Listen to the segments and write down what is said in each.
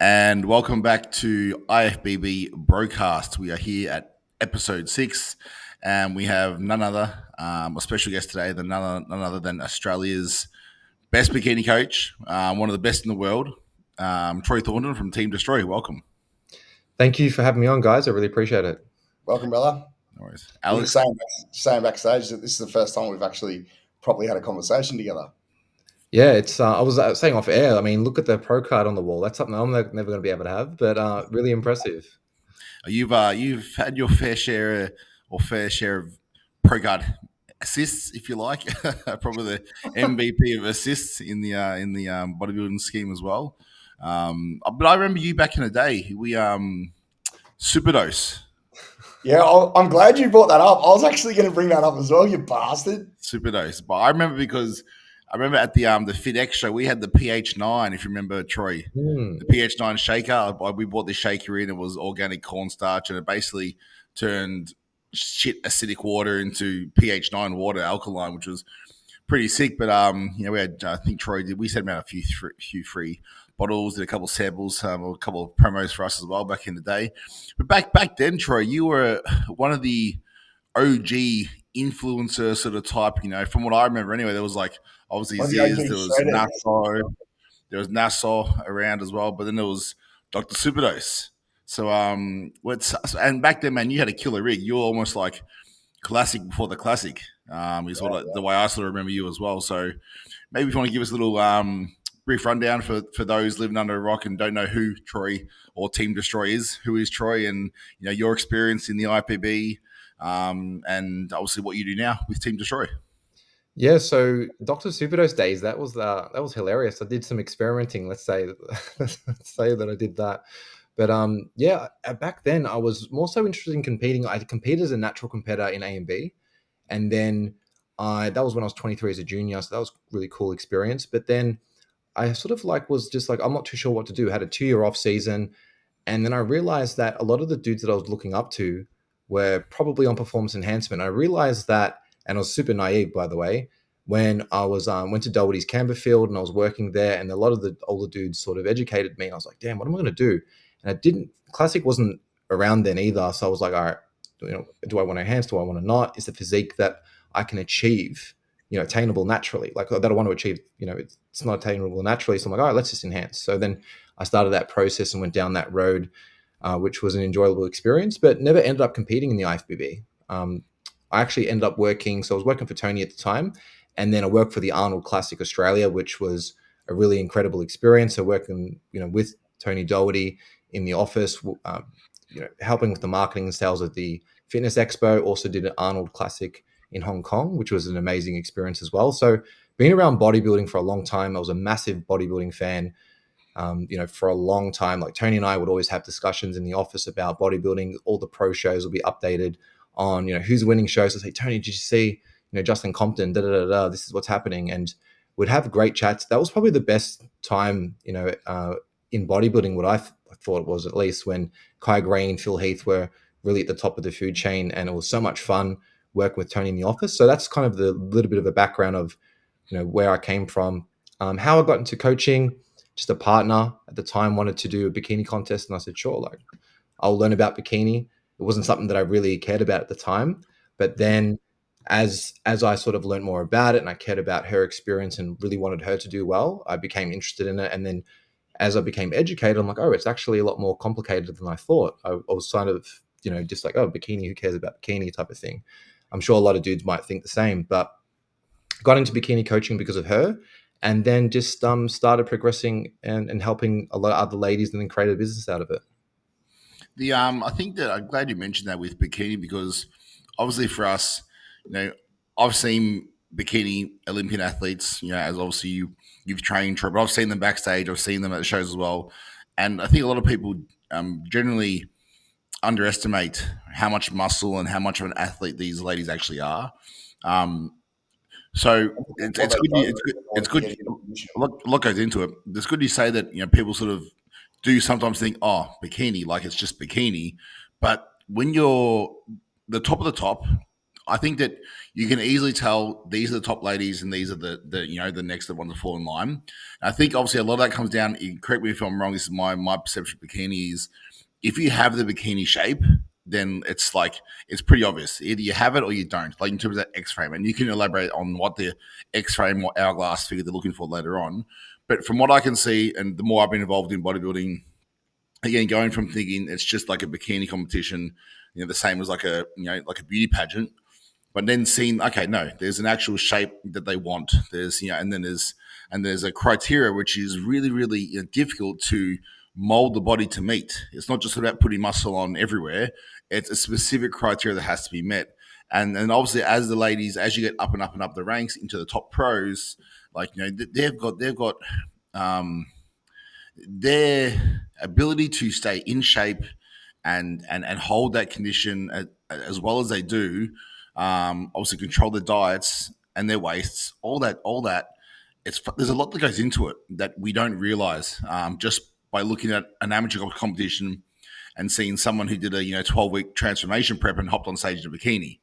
And welcome back to IFBB Bro CAST. We are here at episode 6, and we have none other, a special guest today, than none other than Australia's best bikini coach, one of the best in the world, Troy Thornton from Team Destroy. Welcome. Thank you for having me on, guys. I really appreciate it. Welcome, brother. No worries. We were saying backstage that this is the first time we've actually properly had a conversation together. Yeah, it's. I was saying off air. I mean, look at the pro card on the wall. That's something I'm never going to be able to have, but really impressive. You've had your fair share of pro card assists, if you like. Probably the MVP of assists in the bodybuilding scheme as well. But I remember you back in the day. We Superdose. Yeah, I'm glad you brought that up. I was actually going to bring that up as well, you bastard. Superdose. But I remember because I remember at the FitX show, we had the PH9, if you remember, Troy. The PH9 shaker. We bought this shaker in. It was organic cornstarch, and it basically turned shit acidic water into PH9 water, alkaline, which was pretty sick. But we had, I think Troy did. We sent out a few free bottles, did a couple of samples, a couple of promos for us as well back in the day. But back then, Troy, you were one of the OG influencer sort of type, from what I remember anyway. There was like obviously Ziz, there was Nassau around as well, but then there was Dr. Superdose. So and back then, man, you had a killer rig. You were almost like classic before the classic. The way I sort of remember you as well. So maybe if you want to give us a little brief rundown for those living under a rock and don't know who Troy or Team Destroy is, who is Troy, and your experience in the IFBB. And obviously what you do now with Team Destroy. Yeah, so Dr. Superdose days, that was hilarious. I did some experimenting, let's say that I did that. But back then I was more so interested in competing. I competed as a natural competitor in A and B, and then that was when I was 23 as a junior, so that was a really cool experience. But then I sort of was just I'm not too sure what to do. I had a 2-year off season, and then I realized that a lot of the dudes that I was looking up to were probably on performance enhancement. I realized that, and I was super naive, by the way, when I was went to Doherty's Camberfield and I was working there, and a lot of the older dudes sort of educated me. And I was like, damn, what am I going to do? And Classic wasn't around then either. So I was like, all right, do I want to enhance? Do I want to not? Is the physique that I can achieve, attainable naturally? Like that I want to achieve, it's not attainable naturally. So I'm like, all right, let's just enhance. So then I started that process and went down that road, which was an enjoyable experience, but never ended up competing in the IFBB. I actually ended up working. So I was working for Tony at the time, and then I worked for the Arnold Classic Australia, which was a really incredible experience. So working, with Tony Doherty in the office, helping with the marketing and sales of the Fitness Expo. Also did an Arnold Classic in Hong Kong, which was an amazing experience as well. So being around bodybuilding for a long time, I was a massive bodybuilding fan. For a long time, like Tony and I would always have discussions in the office about bodybuilding. All the pro shows will be updated on, who's winning shows. I say, Tony, did you see, Justin Compton, this is what's happening. And we'd have great chats. That was probably the best time, in bodybuilding, what I thought it was, at least, when Kai Green, Phil Heath were really at the top of the food chain. And it was so much fun working with Tony in the office. So that's kind of the little bit of a background of, where I came from. How I got into coaching. Just a partner at the time wanted to do a bikini contest, and I said, sure, I'll learn about bikini. It wasn't something that I really cared about at the time, but then as I sort of learned more about it and I cared about her experience and really wanted her to do well, I became interested in it. And then as I became educated, I'm like, oh, it's actually a lot more complicated than I thought. I was kind of, just like, oh, bikini, who cares about bikini type of thing. I'm sure a lot of dudes might think the same, but got into bikini coaching because of her. And then just started progressing and helping a lot of other ladies, and then created a business out of it. I think that I'm glad you mentioned that with bikini, because obviously for us, I've seen bikini Olympian athletes, as obviously you've trained, but I've seen them backstage, I've seen them at the shows as well, and I think a lot of people generally underestimate how much muscle and how much of an athlete these ladies actually are. So it's good. A lot goes into it. It's good you say that people sort of do sometimes think, oh, bikini, like it's just bikini. But when you're the top of the top, I think that you can easily tell these are the top ladies and these are the next that want to fall in line. And I think obviously a lot of that comes down. Correct me if I'm wrong. This is my perception of bikini is if you have the bikini shape, then it's pretty obvious. Either you have it or you don't. Like in terms of that X frame, and you can elaborate on what the X frame or hourglass figure they're looking for later on. But from what I can see, and the more I've been involved in bodybuilding, again, going from thinking it's just like a bikini competition, the same as like a beauty pageant, but then seeing, okay, no, there's an actual shape that they want. There's, and then there's a criteria which is really, really difficult to mold the body to meet. It's not just about putting muscle on everywhere. It's a specific criteria that has to be met. And obviously, as the ladies, as you get up and up and up the ranks into the top pros, they've got their ability to stay in shape and hold that condition as well as they do. Obviously, control their diets and their waists. All that. There's a lot that goes into it that we don't realize just by looking at an amateur competition and seeing someone who did a 12-week transformation prep and hopped on stage in a bikini.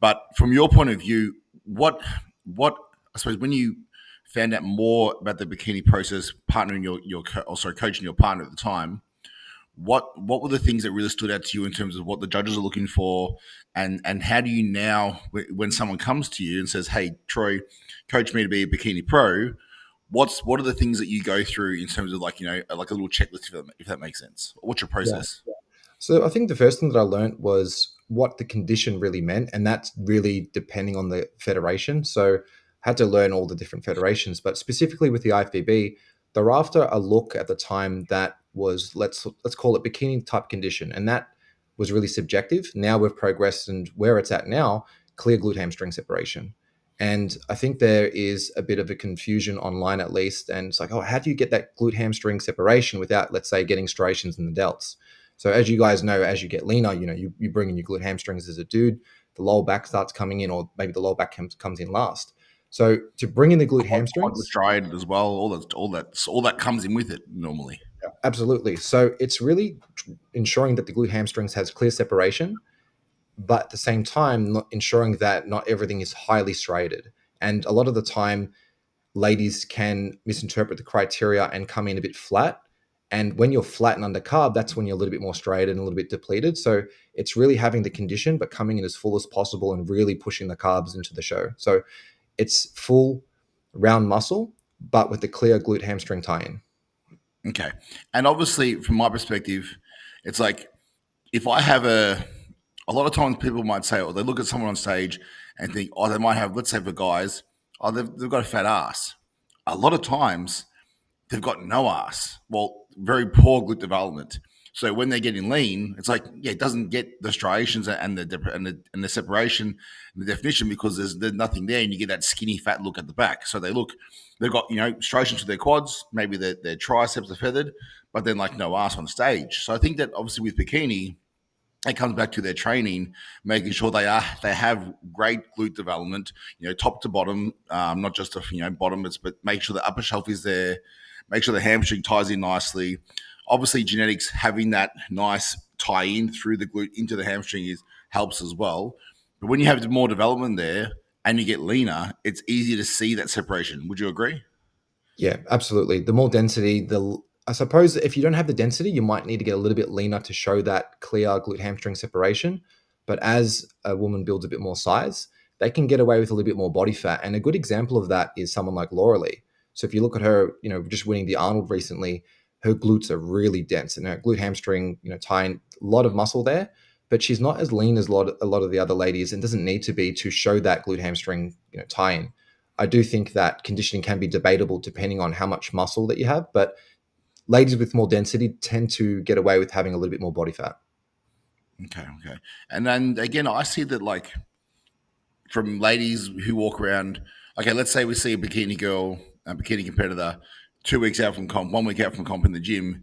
But from your point of view, what I suppose when you found out more about the bikini process, coaching your partner at the time, what were the things that really stood out to you in terms of what the judges are looking for, and how do you now, when someone comes to you and says, "Hey, Troy, coach me to be a bikini pro," what are the things that you go through in terms of like a little checklist, if that makes sense? What's your process? Yeah. So I think the first thing that I learned was what the condition really meant, and that's really depending on the federation. So I had to learn all the different federations, but specifically with the IFBB, they're after a look at the time that was, let's call it bikini type condition, and that was really subjective. Now we've progressed, and where it's at now, clear glute hamstring separation. And I think there is a bit of a confusion online, at least, and it's like, oh, how do you get that glute hamstring separation without, let's say, getting striations in the delts? So as you guys know, as you get leaner, you bring in your glute hamstrings as a dude, the lower back starts coming in, or maybe the lower back comes in last. So to bring in the glute hamstrings, striated as well, all that comes in with it normally. Yeah, absolutely. So it's really ensuring that the glute hamstrings has clear separation, but at the same time, ensuring that not everything is highly striated. And a lot of the time, ladies can misinterpret the criteria and come in a bit flat. And when you're flat and under carb, that's when you're a little bit more striated and a little bit depleted. So it's really having the condition, but coming in as full as possible and really pushing the carbs into the show. So it's full round muscle, but with the clear glute hamstring tie-in. Okay. And obviously, from my perspective, it's like if I have a lot of times people might say, or they look at someone on stage and think, oh, they might have, let's say for guys, oh, they've got a fat ass. A lot of times they've got no ass. Well, very poor glute development. So when they're getting lean, it's like, yeah, it doesn't get the striations and the separation and the definition because there's nothing there, and you get that skinny fat look at the back. So they've got striations to their quads, maybe their triceps are feathered, but then like no ass on stage. So I think that obviously with bikini, it comes back to their training, making sure they have great glute development, top to bottom, not just bottom, but make sure the upper shelf is there, make sure the hamstring ties in nicely. Obviously, genetics having that nice tie in through the glute into the hamstring helps as well. But when you have more development there and you get leaner, it's easier to see that separation. Would you agree? Yeah, absolutely. The more density, I suppose if you don't have the density, you might need to get a little bit leaner to show that clear glute hamstring separation. But as a woman builds a bit more size, they can get away with a little bit more body fat. And a good example of that is someone like Laura Lee. So if you look at her, just winning the Arnold recently, her glutes are really dense and her glute hamstring, tying a lot of muscle there, but she's not as lean as a lot of the other ladies and doesn't need to be to show that glute hamstring, tie-in. I do think that conditioning can be debatable depending on how much muscle that you have, but ladies with more density tend to get away with having a little bit more body fat. Okay. And then again, I see that like from ladies who walk around, okay, let's say we see a bikini girl, a bikini competitor, 2 weeks out from comp, 1 week out from comp in the gym,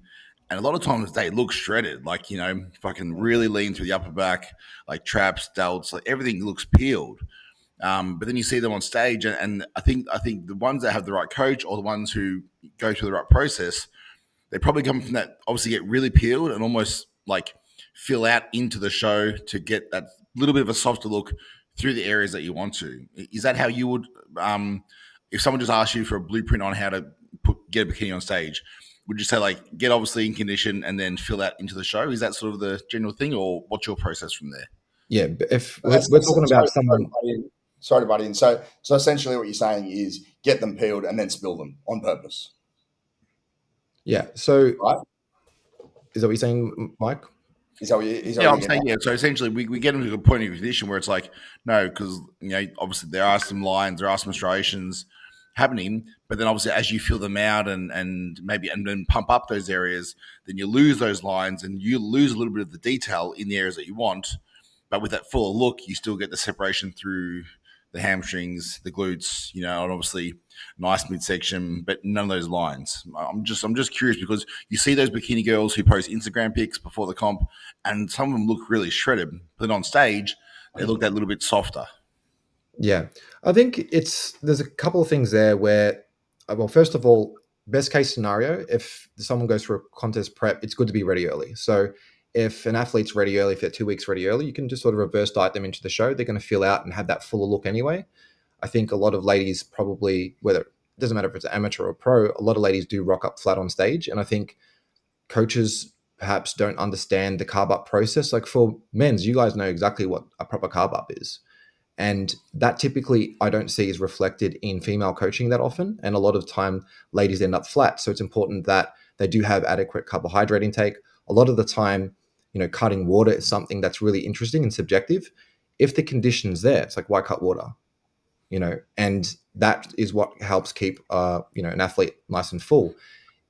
and a lot of times they look shredded, like, fucking really lean through the upper back, like traps, delts, like everything looks peeled. But then you see them on stage, and I think the ones that have the right coach or the ones who go through the right process, they probably come from that, obviously get really peeled and almost like fill out into the show to get that little bit of a softer look through the areas that you want to. Is that how you would, if someone just asked you for a blueprint on how to get a bikini on stage, would you say like get obviously in condition and then fill that into the show? Is that sort of the general thing, or what's your process from there? Yeah, if we're talking about someone. Sorry to butt in. So essentially what you're saying is get them peeled and then spill them on purpose. Yeah. So right? Is that what you're saying, Mike? I'm saying, yeah. So essentially, we get them to the point of condition where it's like, no, because obviously there are some lines, there are some striations happening, but then obviously as you fill them out and then pump up those areas, then you lose those lines and you lose a little bit of the detail in the areas that you want. But with that fuller look, you still get the separation through the hamstrings, the glutes, and obviously nice midsection, but none of those lines. I'm just curious because you see those bikini girls who post Instagram pics before the comp, and some of them look really shredded, but on stage they look that little bit softer. Yeah, I think there's a couple of things there where, well, first of all, best case scenario, if someone goes for a contest prep, it's good to be ready early. So if an athlete's ready early, if they're 2 weeks ready early, you can just sort of reverse diet them into the show. They're going to fill out and have that fuller look anyway. I think a lot of ladies probably, whether it doesn't matter if it's amateur or pro, a lot of ladies do rock up flat on stage. And I think coaches perhaps don't understand the carb up process. Like for men's, you guys know exactly what a proper carb up is. And that typically I don't see is reflected in female coaching that often. And a lot of time ladies end up flat. So it's important that they do have adequate carbohydrate intake. A lot of the time, cutting water is something that's really interesting and subjective. If the condition's there, it's like, why cut water? And that is what helps keep, an athlete nice and full.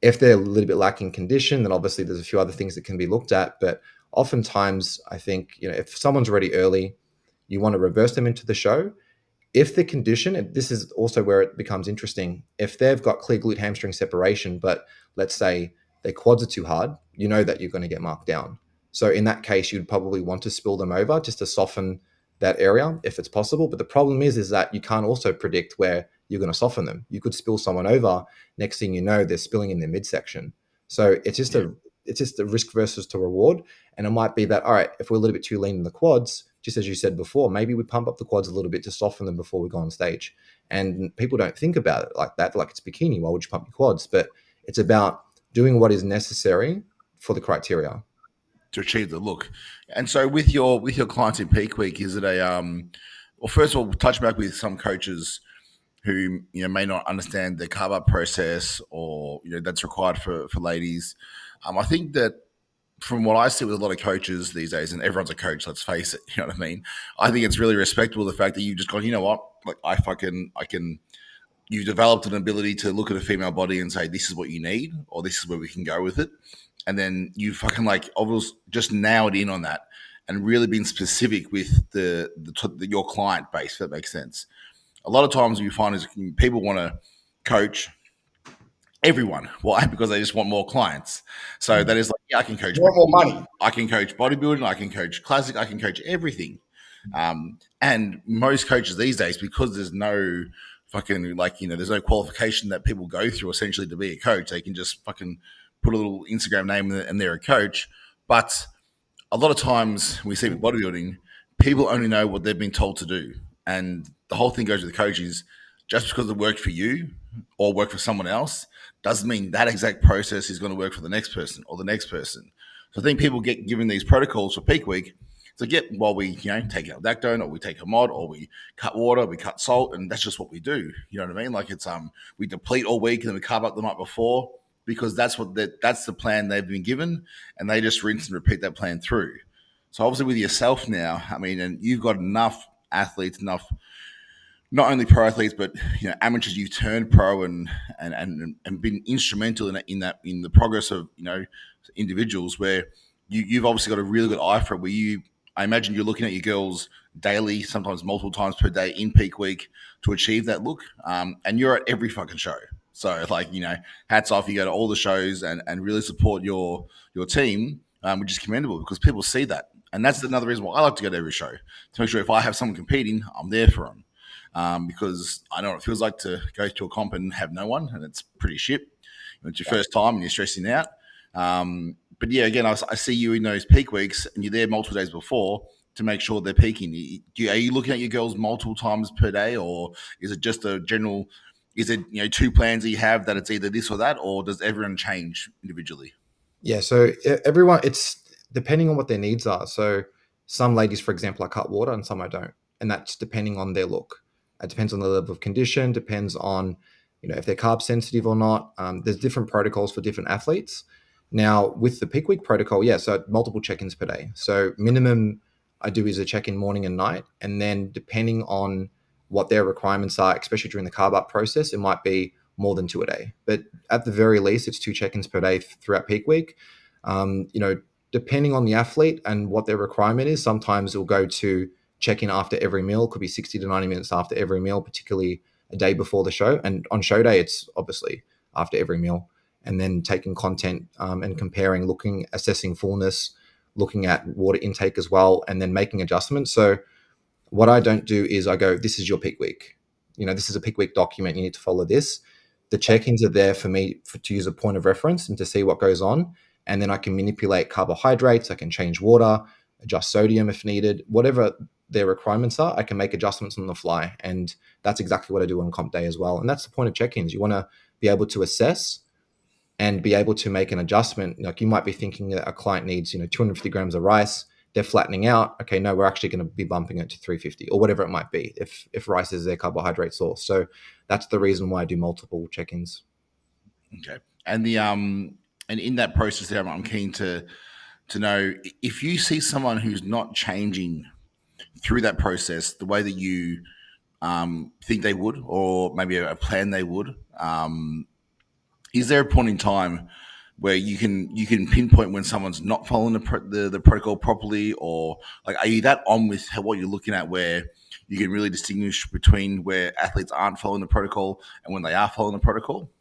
If they're a little bit lacking condition, then obviously there's a few other things that can be looked at. But oftentimes I think, if someone's ready early, you want to reverse them into the show. If the condition, and this is also where it becomes interesting, if they've got clear glute hamstring separation, but let's say their quads are too hard, you know that you're going to get marked down. So in that case, you'd probably want to spill them over just to soften that area if it's possible. But the problem is that you can't also predict where you're going to soften them. You could spill someone over. Next thing you know, they're spilling in their midsection. So it's just a risk versus to reward. And it might be that, all right, if we're a little bit too lean in the quads, just as you said before, maybe we pump up the quads a little bit to soften them before we go on stage. And people don't think about it like that. Like, it's bikini, why would you pump your quads? But it's about doing what is necessary for the criteria to achieve the look. And so with your clients in peak week, is it well, first of all, touch back with some coaches who may not understand the carb up process, or that's required for ladies. I think that from what I see with a lot of coaches these days, and everyone's a coach, let's face it, you know what I mean? I think it's really respectable, the fact that you've just gone, you know what, like I can, you've developed an ability to look at a female body and say, this is what you need, or this is where we can go with it. And then you fucking almost just nailed in on that and really been specific with your client base, if that makes sense. A lot of times what you find is people want to coach everyone. Why? Because they just want more clients. So that is like, yeah, I can coach more money. I can coach bodybuilding. I can coach classic. I can coach everything. And most coaches these days, because there's no fucking there's no qualification that people go through essentially to be a coach. They can just fucking put a little Instagram name and they're a coach. But a lot of times we see with bodybuilding, people only know what they've been told to do. And the whole thing goes with the coaches, just because it worked for you or worked for someone else doesn't mean that exact process is going to work for the next person or the next person. So I think people get given these protocols for peak week. So while we, take our lactone, or we take a mod, or we cut water, we cut salt, and that's just what we do. You know what I mean? Like it's we deplete all week and then we carb up the night before, because that's the plan they've been given, and they just rinse and repeat that plan through. So obviously with yourself now, I mean, and you've got enough athletes, enough not only pro athletes, but amateurs. You've turned pro and been instrumental in the progress of individuals, where you've obviously got a really good eye for it. Where I imagine you're looking at your girls daily, sometimes multiple times per day in peak week to achieve that look, and you're at every fucking show. So hats off. You go to all the shows and really support your team, which is commendable, because people see that. And that's another reason why I like to go to every show, to make sure if I have someone competing, I'm there for them. Because I know what it feels like to go to a comp and have no one, and it's pretty shit. It's your first time and you're stressing out. But yeah, again, I see you in those peak weeks and you're there multiple days before. to make sure they're peaking? Are you looking at your girls multiple times per day, or is it just a general? Is it, you know, two plans that you have that it's either this or that, or does everyone change individually? Yeah, so everyone, it's depending on what their needs are. So some ladies, for example, I cut water and some I don't. And that's depending on their look. It depends on the level of condition, depends on, you know, if they're carb sensitive or not. There's different protocols for different athletes. Now, with the peak week protocol, yeah, so multiple check-ins per day. So minimum I do is a check-in morning and night. And then depending on what their requirements are, especially during the carb up process, it might be more than two a day. But at the very least, it's two check-ins per day throughout peak week. You know, depending on the athlete and what their requirement is, sometimes it'll go to check-in after every meal. It could be 60 to 90 minutes after every meal, particularly a day before the show. And on show day, it's obviously after every meal. And then taking content and comparing, looking, assessing fullness, looking at water intake as well, and then making adjustments. So what I don't do is I go, this is your peak week. You know, this is a peak week document. You need to follow this. The check-ins are there for me to use a point of reference and to see what goes on. And then I can manipulate carbohydrates. I can change water, adjust sodium if needed. Whatever their requirements are, I can make adjustments on the fly. And that's exactly what I do on comp day as well. And that's the point of check-ins. You want to be able to assess and be able to make an adjustment. Like you might be thinking that a client needs, 250 grams of rice. They're flattening out. Okay, no, we're actually going to be bumping it to 350 or whatever it might be if rice is their carbohydrate source. So that's the reason why I do multiple check-ins. Okay. And and in that process there, I'm keen to know if you see someone who's not changing through that process the way that you think they would, or maybe a plan they would. Is there a point in time where you can pinpoint when someone's not following the protocol properly, or like are you that on with what you're looking at where you can really distinguish between where athletes aren't following the protocol and when they are following the protocol?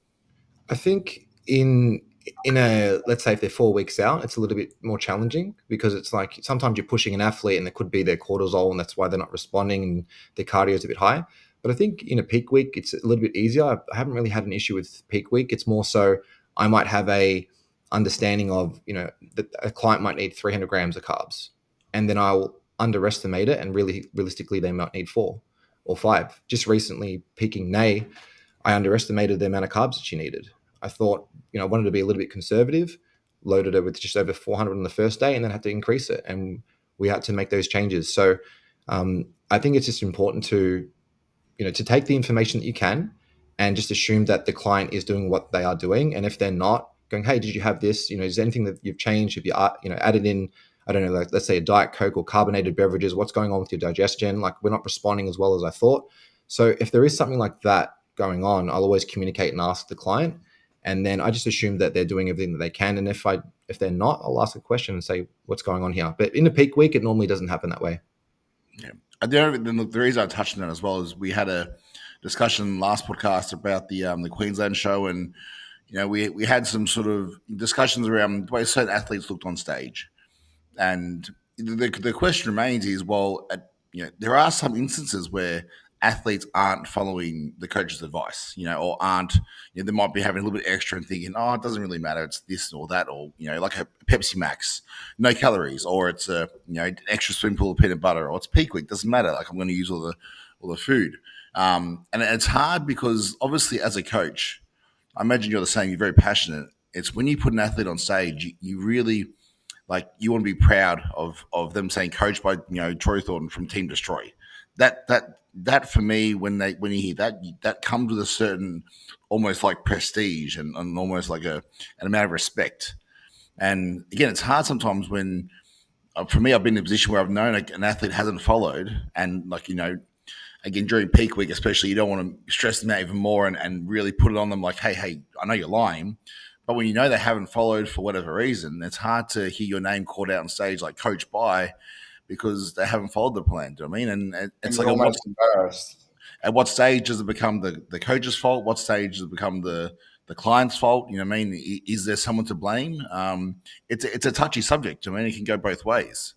I think in a, let's say if they're 4 weeks out, it's a little bit more challenging because it's like sometimes you're pushing an athlete and it could be their cortisol and that's why they're not responding and their cardio is a bit high. But I think in a peak week, it's a little bit easier. I haven't really had an issue with peak week. It's more so I might have a understanding of, that a client might need 300 grams of carbs and then I'll underestimate it. And really realistically, they might need 4 or 5. Just recently peaking Nay, I underestimated the amount of carbs that she needed. I thought, I wanted to be a little bit conservative, loaded her with just over 400 on the first day and then had to increase it. And we had to make those changes. So I think it's just important to take the information that you can and just assume that the client is doing what they are doing. And if they're not, going, hey, did you have this? Is there anything that you've changed? If you added in, I don't know, like, let's say a Diet Coke or carbonated beverages, what's going on with your digestion? Like we're not responding as well as I thought. So if there is something like that going on, I'll always communicate and ask the client. And then I just assume that they're doing everything that they can. And if they're not, I'll ask a question and say, what's going on here? But in a peak week, it normally doesn't happen that way. Yeah. The reason I touched on that as well is we had a discussion last podcast about the Queensland show, and we had some sort of discussions around the way certain athletes looked on stage, and the question remains is, well, there are some instances where athletes aren't following the coach's advice, or aren't, they might be having a little bit extra and thinking, oh, it doesn't really matter, it's this or that, or, like a Pepsi Max, no calories, or it's a, an extra spoonful of peanut butter, or it's peak week, doesn't matter, like I'm going to use all the food. And it's hard because obviously as a coach, I imagine you're the same, you're very passionate. It's when you put an athlete on stage, you really, like, you want to be proud of them saying coached by Troy Thornton from Team Destroy. That for me, when you hear that comes with a certain almost like prestige and almost like an amount of respect. And again, it's hard sometimes when for me, I've been in a position where I've known an athlete hasn't followed, and again during peak week especially, you don't want to stress them out even more and really put it on them like, hey, I know you're lying. But when they haven't followed for whatever reason, it's hard to hear your name called out on stage like coach by, because they haven't followed the plan. Do you know what I mean? And it's like almost embarrassed. At what stage does it become the coach's fault? What stage does it become the client's fault? You know what I mean? Is there someone to blame? It's a touchy subject. I mean, it can go both ways.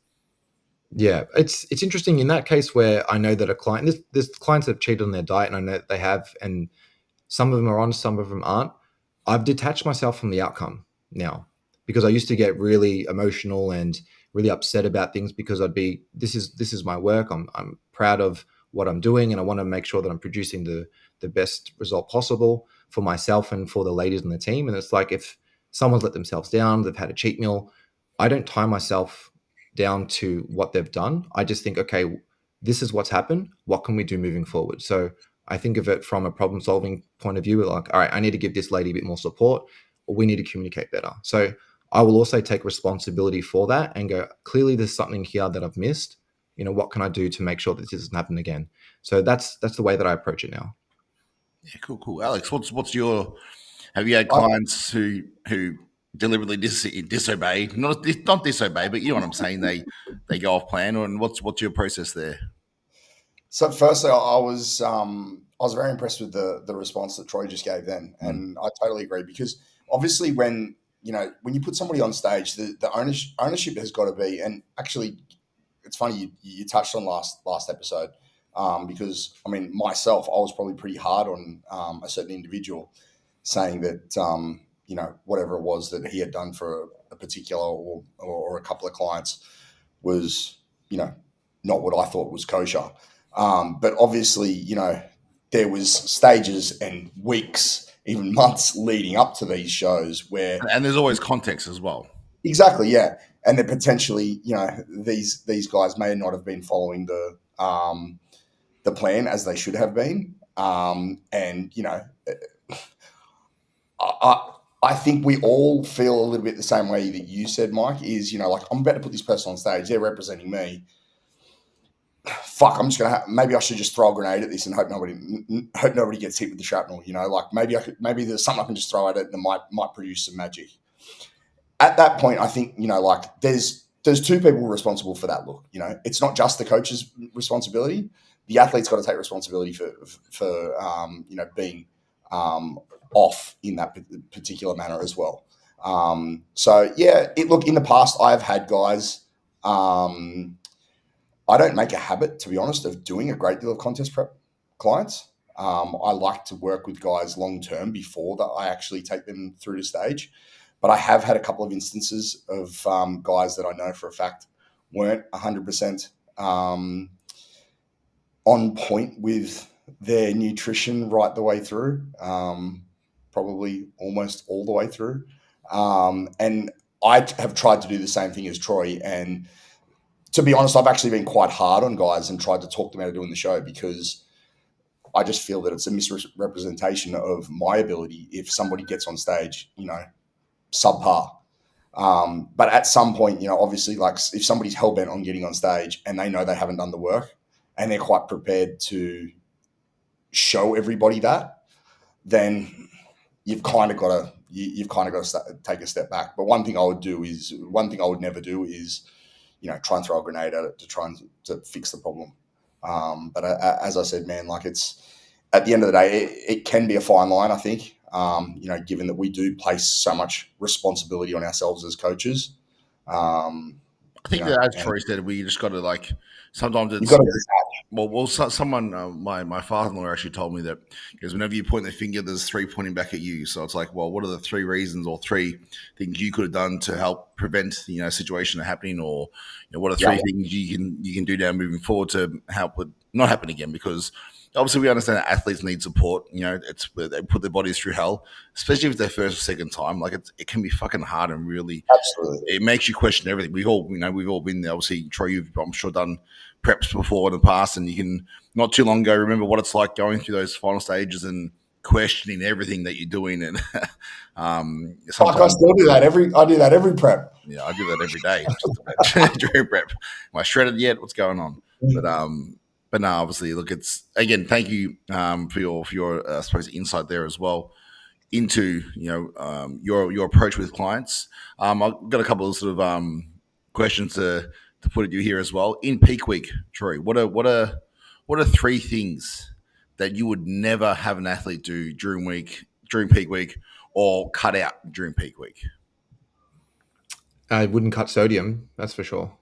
Yeah, it's interesting in that case where I know that a client, there's clients that have cheated on their diet, and I know that they have, and some of them are honest, some of them aren't. I've detached myself from the outcome now. because I used to get really emotional and really upset about things because I'd be, this is my work. I'm proud of what I'm doing, and I want to make sure that I'm producing the best result possible for myself and for the ladies in the team. And it's like, if someone's let themselves down, they've had a cheat meal, I don't tie myself down to what they've done. I just think, okay, this is what's happened. What can we do moving forward? So I think of it from a problem solving point of view. Like, all right, I need to give this lady a bit more support, or we need to communicate better. So I will also take responsibility for that and go, clearly there's something here that I've missed. What can I do to make sure that this doesn't happen again? So that's the way that I approach it now. Yeah, cool. Alex, what's your? Have you had clients who deliberately disobey? Not disobey, but you know what I'm saying. They go off plan, and what's your process there? So firstly, I was very impressed with the response that Troy just gave then, and I totally agree, because obviously when you put somebody on stage, the ownership has got to be, and actually it's funny you touched on last episode, because I mean myself, I was probably pretty hard on a certain individual, saying that whatever it was that he had done for a particular or a couple of clients was not what I thought was kosher. But obviously, there was stages and weeks, even months leading up to these shows where, and there's always context as well. Exactly, yeah, and then potentially, these guys may not have been following the plan as they should have been, and I think we all feel a little bit the same way that you said, Mike. Is like, I'm about to put this person on stage; they're representing me. Fuck, I'm just gonna maybe I should just throw a grenade at this and hope nobody gets hit with the shrapnel. Like maybe there's something I can just throw at it that might produce some magic. At that point, I think like there's two people responsible for that look. It's not just the coach's responsibility. The athlete's got to take responsibility for being off in that particular manner as well. So yeah, look, in the past I've had guys. I don't make a habit, to be honest, of doing a great deal of contest prep clients. I like to work with guys long term before that I actually take them through the stage. But I have had a couple of instances of guys that I know for a fact weren't 100% on point with their nutrition right the way through, probably almost all the way through. And I have tried to do the same thing as Troy, and to be honest, I've actually been quite hard on guys and tried to talk them out of doing the show, because I just feel that it's a misrepresentation of my ability if somebody gets on stage, subpar. But at some point, obviously, like if somebody's hell-bent on getting on stage and they know they haven't done the work and they're quite prepared to show everybody that, then you've kind of got to take a step back. But one thing I would never do is try and throw a grenade at it to try and to fix the problem. But as I said, man, like, it's at the end of the day, it can be a fine line, I think, given that we do place so much responsibility on ourselves as coaches. I think that, as Troy said, we just got to sometimes it's, someone, my father-in-law actually told me that, because whenever you point the finger, there's three pointing back at you. So it's like, well, what are the three reasons or three things you could have done to help prevent a situation happening, or what are three things you can do now moving forward to help it not happen again? Because obviously we understand that athletes need support. It's they put their bodies through hell, especially if it's their first or second time. Like, it can be fucking hard, and really, absolutely, it makes you question everything. We've all been there. Obviously, Troy, you've, I'm sure, done preps before in the past, and you can, not too long ago, remember what it's like going through those final stages and questioning everything that you're doing. And I still do that every prep. Yeah, I do that every day. During prep, am I shredded yet? What's going on? But no, obviously, look, it's, again, thank you for your I suppose, insight there as well into your approach with clients. I've got a couple of sort of questions to put at you here as well. In peak week, Troy, what are three things that you would never have an athlete do during peak week, or cut out during peak week? I wouldn't cut sodium, that's for sure.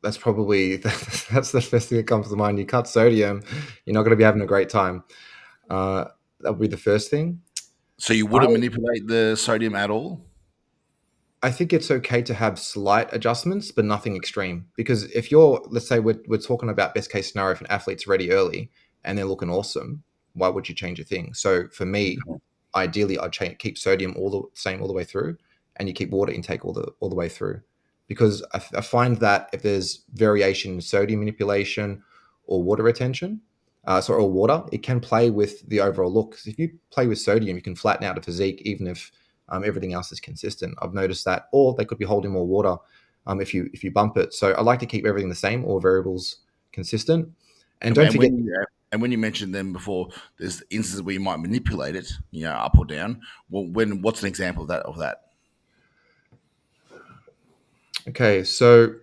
That's probably that's the first thing that comes to mind. You cut sodium, you're not going to be having a great time. That would be the first thing. So you wouldn't manipulate the sodium at all? I think it's okay to have slight adjustments, but nothing extreme. Because if you're, let's say we're talking about best case scenario, if an athlete's ready early and they're looking awesome, why would you change a thing? So for me, ideally, I'd keep sodium all the same all the way through, and you keep water intake all the way through. Because I find that if there's variation in sodium manipulation or water retention, or water, it can play with the overall look. 'Cause if you play with sodium, you can flatten out a physique, even if everything else is consistent. I've noticed that, or they could be holding more water if you bump it. So I like to keep everything the same, all variables consistent. And don't forget. When you mentioned them before, there's instances where you might manipulate it, up or down. Well, what's an example of that? Okay, so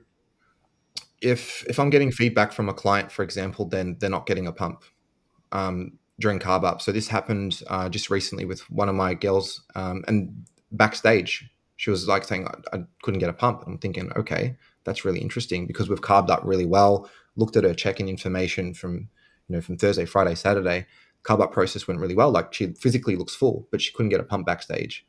if I'm getting feedback from a client, for example, then they're not getting a pump during carb up. So this happened just recently with one of my girls, and backstage, she was like saying I couldn't get a pump. I'm thinking, okay, that's really interesting because we've carved up really well. Looked at her check-in information from Thursday, Friday, Saturday. Carb up process went really well. Like, she physically looks full, but she couldn't get a pump backstage.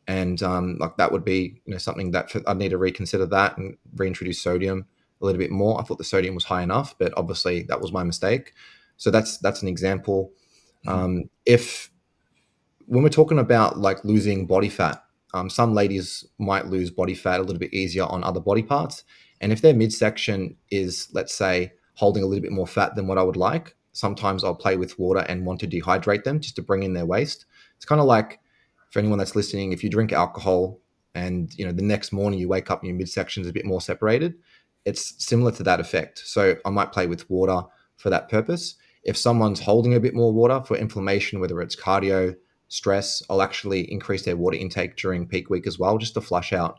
And like, that would be something that I'd need to reconsider that and reintroduce sodium a little bit more. I thought the sodium was high enough, but obviously that was my mistake. So that's an example. If when we're talking about like losing body fat, some ladies might lose body fat a little bit easier on other body parts, and if their midsection is, let's say, holding a little bit more fat than what I would like, sometimes I'll play with water and want to dehydrate them just to bring in their waist. It's kind of like, for anyone that's listening, if you drink alcohol and the next morning you wake up and your midsection is a bit more separated, it's similar to that effect. So I might play with water for that purpose. If someone's holding a bit more water for inflammation, whether it's cardio, stress, I'll actually increase their water intake during peak week as well, just to flush out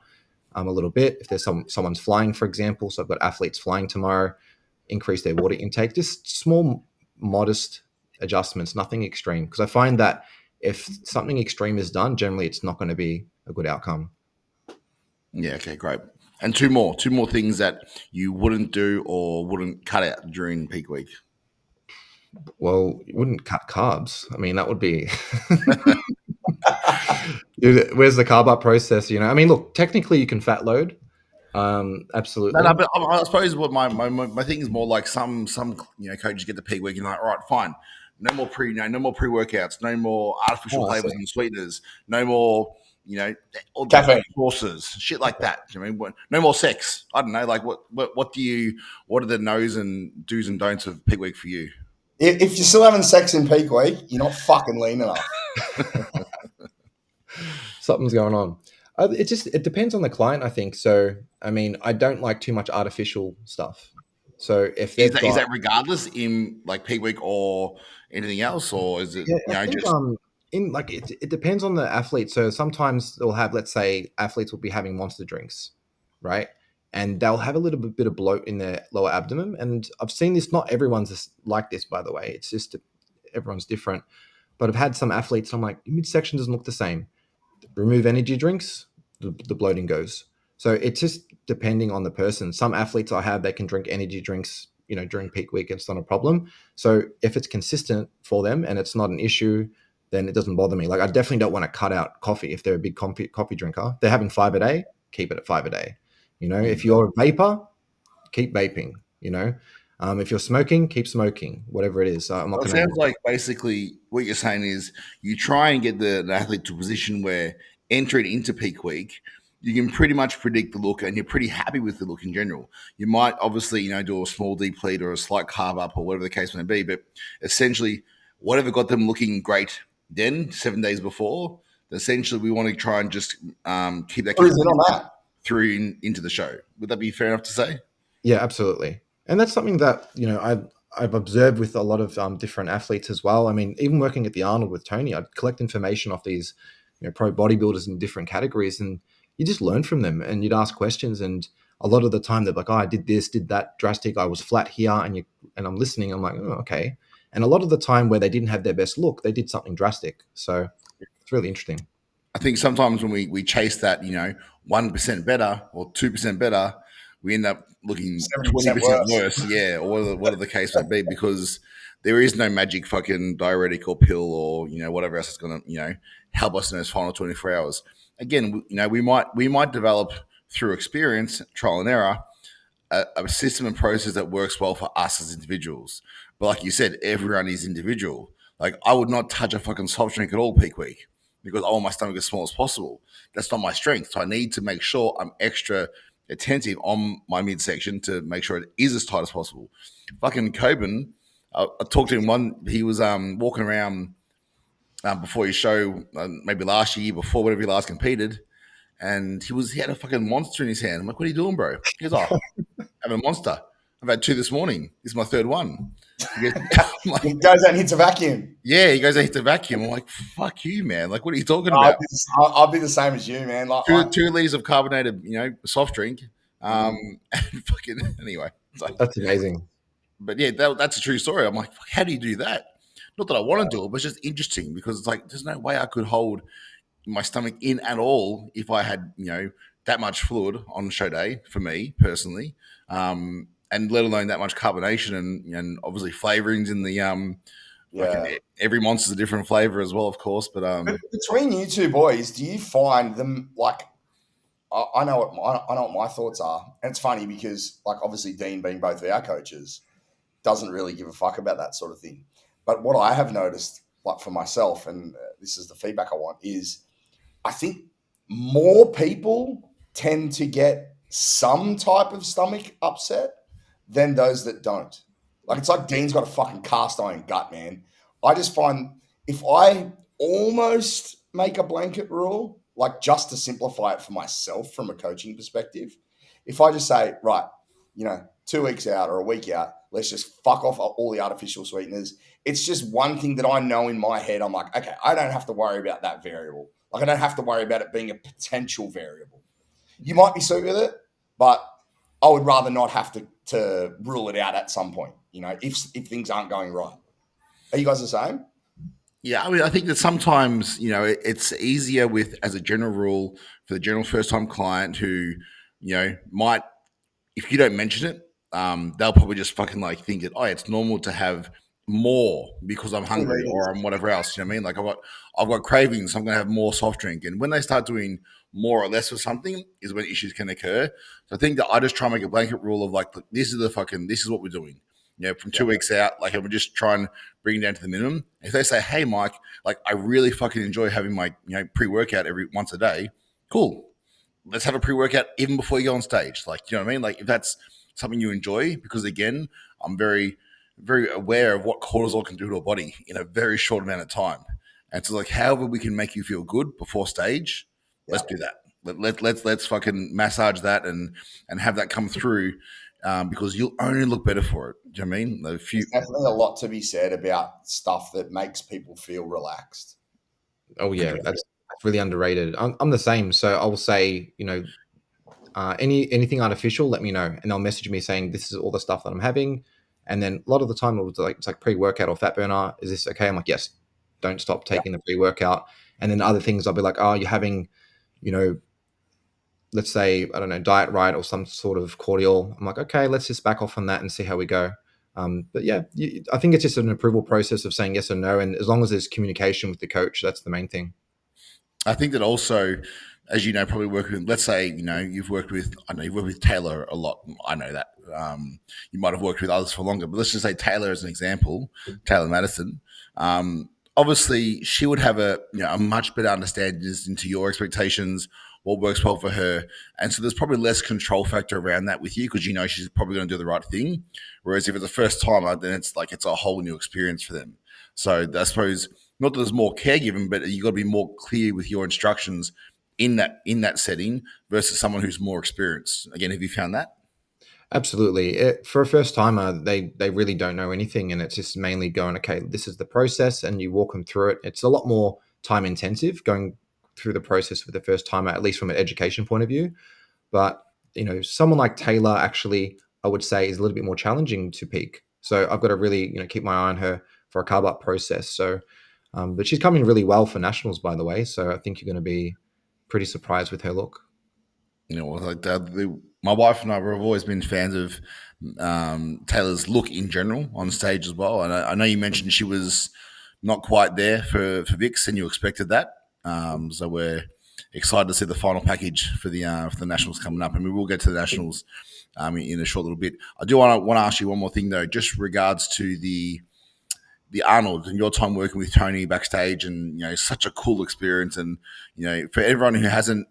a little bit. If there's someone's flying, for example, so I've got athletes flying tomorrow, increase their water intake. Just small, modest adjustments, nothing extreme. Because I find that if something extreme is done, generally it's not going to be a good outcome. Yeah, okay, great. And two more things that you wouldn't do or wouldn't cut out during peak week. Well, you wouldn't cut carbs. I mean, that would be Dude, where's the carb up process? I mean, look, technically you can fat load. Absolutely. No, but I suppose what my thing is more like some coaches get the peak week and like, all right, fine, no more pre-workouts, no more artificial flavors and sweeteners, no more all caffeine sources, shit like that. I mean, no more sex. I don't know. Like, what are the no's and do's and don'ts of peak week for you? If you're still having sex in peak week, you're not fucking lean enough. Something's going on. It depends on the client, I think. So, I mean, I don't like too much artificial stuff. So if is that regardless in like peak week or anything else, or is it it depends on the athlete. So sometimes they'll have, let's say, athletes will be having monster drinks, right? And they'll have a little bit of bloat in their lower abdomen. And I've seen this. Not everyone's like this, by the way. It's just everyone's different. But I've had some athletes. I'm like, midsection doesn't look the same. Remove energy drinks, the bloating goes. So it's just depending on the person. Some athletes I have, they can drink energy drinks, during peak week. It's not a problem. So if it's consistent for them and it's not an issue, then it doesn't bother me. Like, I definitely don't want to cut out coffee if they're a big coffee drinker. If they're having 5 a day, keep it at 5 a day. If you're a vapor, keep vaping. If you're smoking, keep smoking, whatever it is. I'm not it sounds like basically what you're saying is you try and get the athlete to a position where entering into peak week, you can pretty much predict the look and you're pretty happy with the look in general. You might obviously, do a small deplete or a slight carb up or whatever the case may be, but essentially whatever got them looking great then 7 days before, essentially we want to try and just keep that through into the show. Would that be fair enough to say? Yeah, absolutely. And that's something that, I've observed with a lot of different athletes as well. I mean, even working at the Arnold with Tony, I'd collect information off these pro bodybuilders in different categories, and you just learn from them and you'd ask questions. And a lot of the time they're like, oh, I did this, did that drastic. I was flat here. And I'm listening. I'm like, oh, okay. And a lot of the time where they didn't have their best look, they did something drastic. So it's really interesting. I think sometimes when we chase that, 1% better or 2% better, we end up looking 20% worse. Yeah, or whatever the case may be, because there is no magic fucking diuretic or pill or, whatever else is going to, help us in those final 24 hours. again, we might develop through experience, trial and error, a system and process that works well for us as individuals. But like you said, everyone is individual. Like I would not touch a fucking soft drink at all peak week because I want my stomach as small as possible. That's not my strength. So I need to make sure I'm extra attentive on my midsection to make sure it is as tight as possible. Fucking Coben, I talked to him he was walking around before his show, maybe last year, before whatever he last competed, and he had a fucking monster in his hand. I'm like, what are you doing, bro? He goes, oh, having a monster. I've had 2 this morning. This is my 3rd one. He goes, like, he goes out and hits a vacuum. Yeah, he goes out and hits a vacuum. I'm like, fuck you, man. Like, what are you talking about? I'll be the same as you, man. Like 2 liters of carbonated, soft drink. And fucking anyway. That's amazing. But yeah, that's a true story. I'm like, how do you do that? Not that I want to do it, but it's just interesting because it's like there's no way I could hold my stomach in at all if I had that much fluid on show day for me personally, and let alone that much carbonation and obviously flavorings in the every monster's a different flavor as well, of course. But between you two boys, do you find them like? I know what my thoughts are, and it's funny because like obviously Dean being both of our coaches doesn't really give a fuck about that sort of thing. But what I have noticed, like for myself, and this is the feedback I want, is I think more people tend to get some type of stomach upset than those that don't. Like it's like Dean's got a fucking cast iron gut, man. I just find if I almost make a blanket rule, like just to simplify it for myself from a coaching perspective, if I just say, right, 2 weeks out or a week out, let's just fuck off all the artificial sweeteners. It's just one thing that I know in my head. I'm like, okay, I don't have to worry about that variable. Like I don't have to worry about it being a potential variable. You might be sweet with it, but I would rather not have to rule it out at some point, if things aren't going right. Are you guys the same? Yeah, I mean, I think that sometimes, it's easier as a general rule for the general first-time client who, might, if you don't mention it, they'll probably just fucking like think that, it's normal to have more because I'm hungry or I'm whatever else. You know what I mean? Like I've got cravings, so I'm gonna have more soft drink. And when they start doing more or less of something is when issues can occur. So I think that I just try and make a blanket rule of like, this is what we're doing. From 2 weeks out, like I would just try and bring it down to the minimum. If they say, hey, Mike, like I really fucking enjoy having my pre-workout once a day, cool. Let's have a pre-workout even before you go on stage. Like, you know what I mean? Like if that's something you enjoy, because again, I'm very, very aware of what cortisol can do to a body in a very short amount of time. And so like however we can make you feel good before stage, let's do that. Let's fucking massage that and have that come through. Because you'll only look better for it. Do you know what I mean? There's definitely a lot to be said about stuff that makes people feel relaxed. Oh yeah, that's really underrated. I'm the same. So I will say, anything artificial, let me know, and they'll message me saying this is all the stuff that I'm having, and then a lot of the time it's like pre-workout or fat burner. Is this okay? I'm like, yes. Don't stop taking the pre-workout. And then other things, I'll be like, oh, you're having, let's say, I don't know, diet right or some sort of cordial. I'm like, okay, let's just back off on that and see how we go. But yeah, I think it's just an approval process of saying yes or no. And as long as there's communication with the coach, that's the main thing. I think that also, as you know, probably working with, let's say, you've worked with Taylor a lot. I know that. You might have worked with others for longer, but let's just say Taylor as an example, Taylor Madison. Obviously, she would have a much better understanding into your expectations, what works well for her. And so there's probably less control factor around that with you because she's probably going to do the right thing. Whereas if it's a first timer, then it's a whole new experience for them. So I suppose not that there's more caregiving, but you got to be more clear with your instructions in that setting versus someone who's more experienced. Again, have you found that? Absolutely. For a first timer, they really don't know anything, and it's just mainly going, okay, this is the process, and you walk them through it. It's a lot more time intensive going through the process with the first timer, at least from an education point of view. But someone like Taylor actually, I would say, is a little bit more challenging to peak. So I've got to really keep my eye on her for a carb up process. So, but she's coming really well for nationals, by the way. So I think you're going to be pretty surprised with her look. My wife and I have always been fans of Taylor's look in general on stage as well. And I know you mentioned she was not quite there for Vix, and you expected that. So we're excited to see the final package for the Nationals coming up, and we will get to the Nationals in a short little bit. I do want to ask you one more thing though, just regards to the Arnold and your time working with Tony backstage, and such a cool experience. And for everyone who hasn't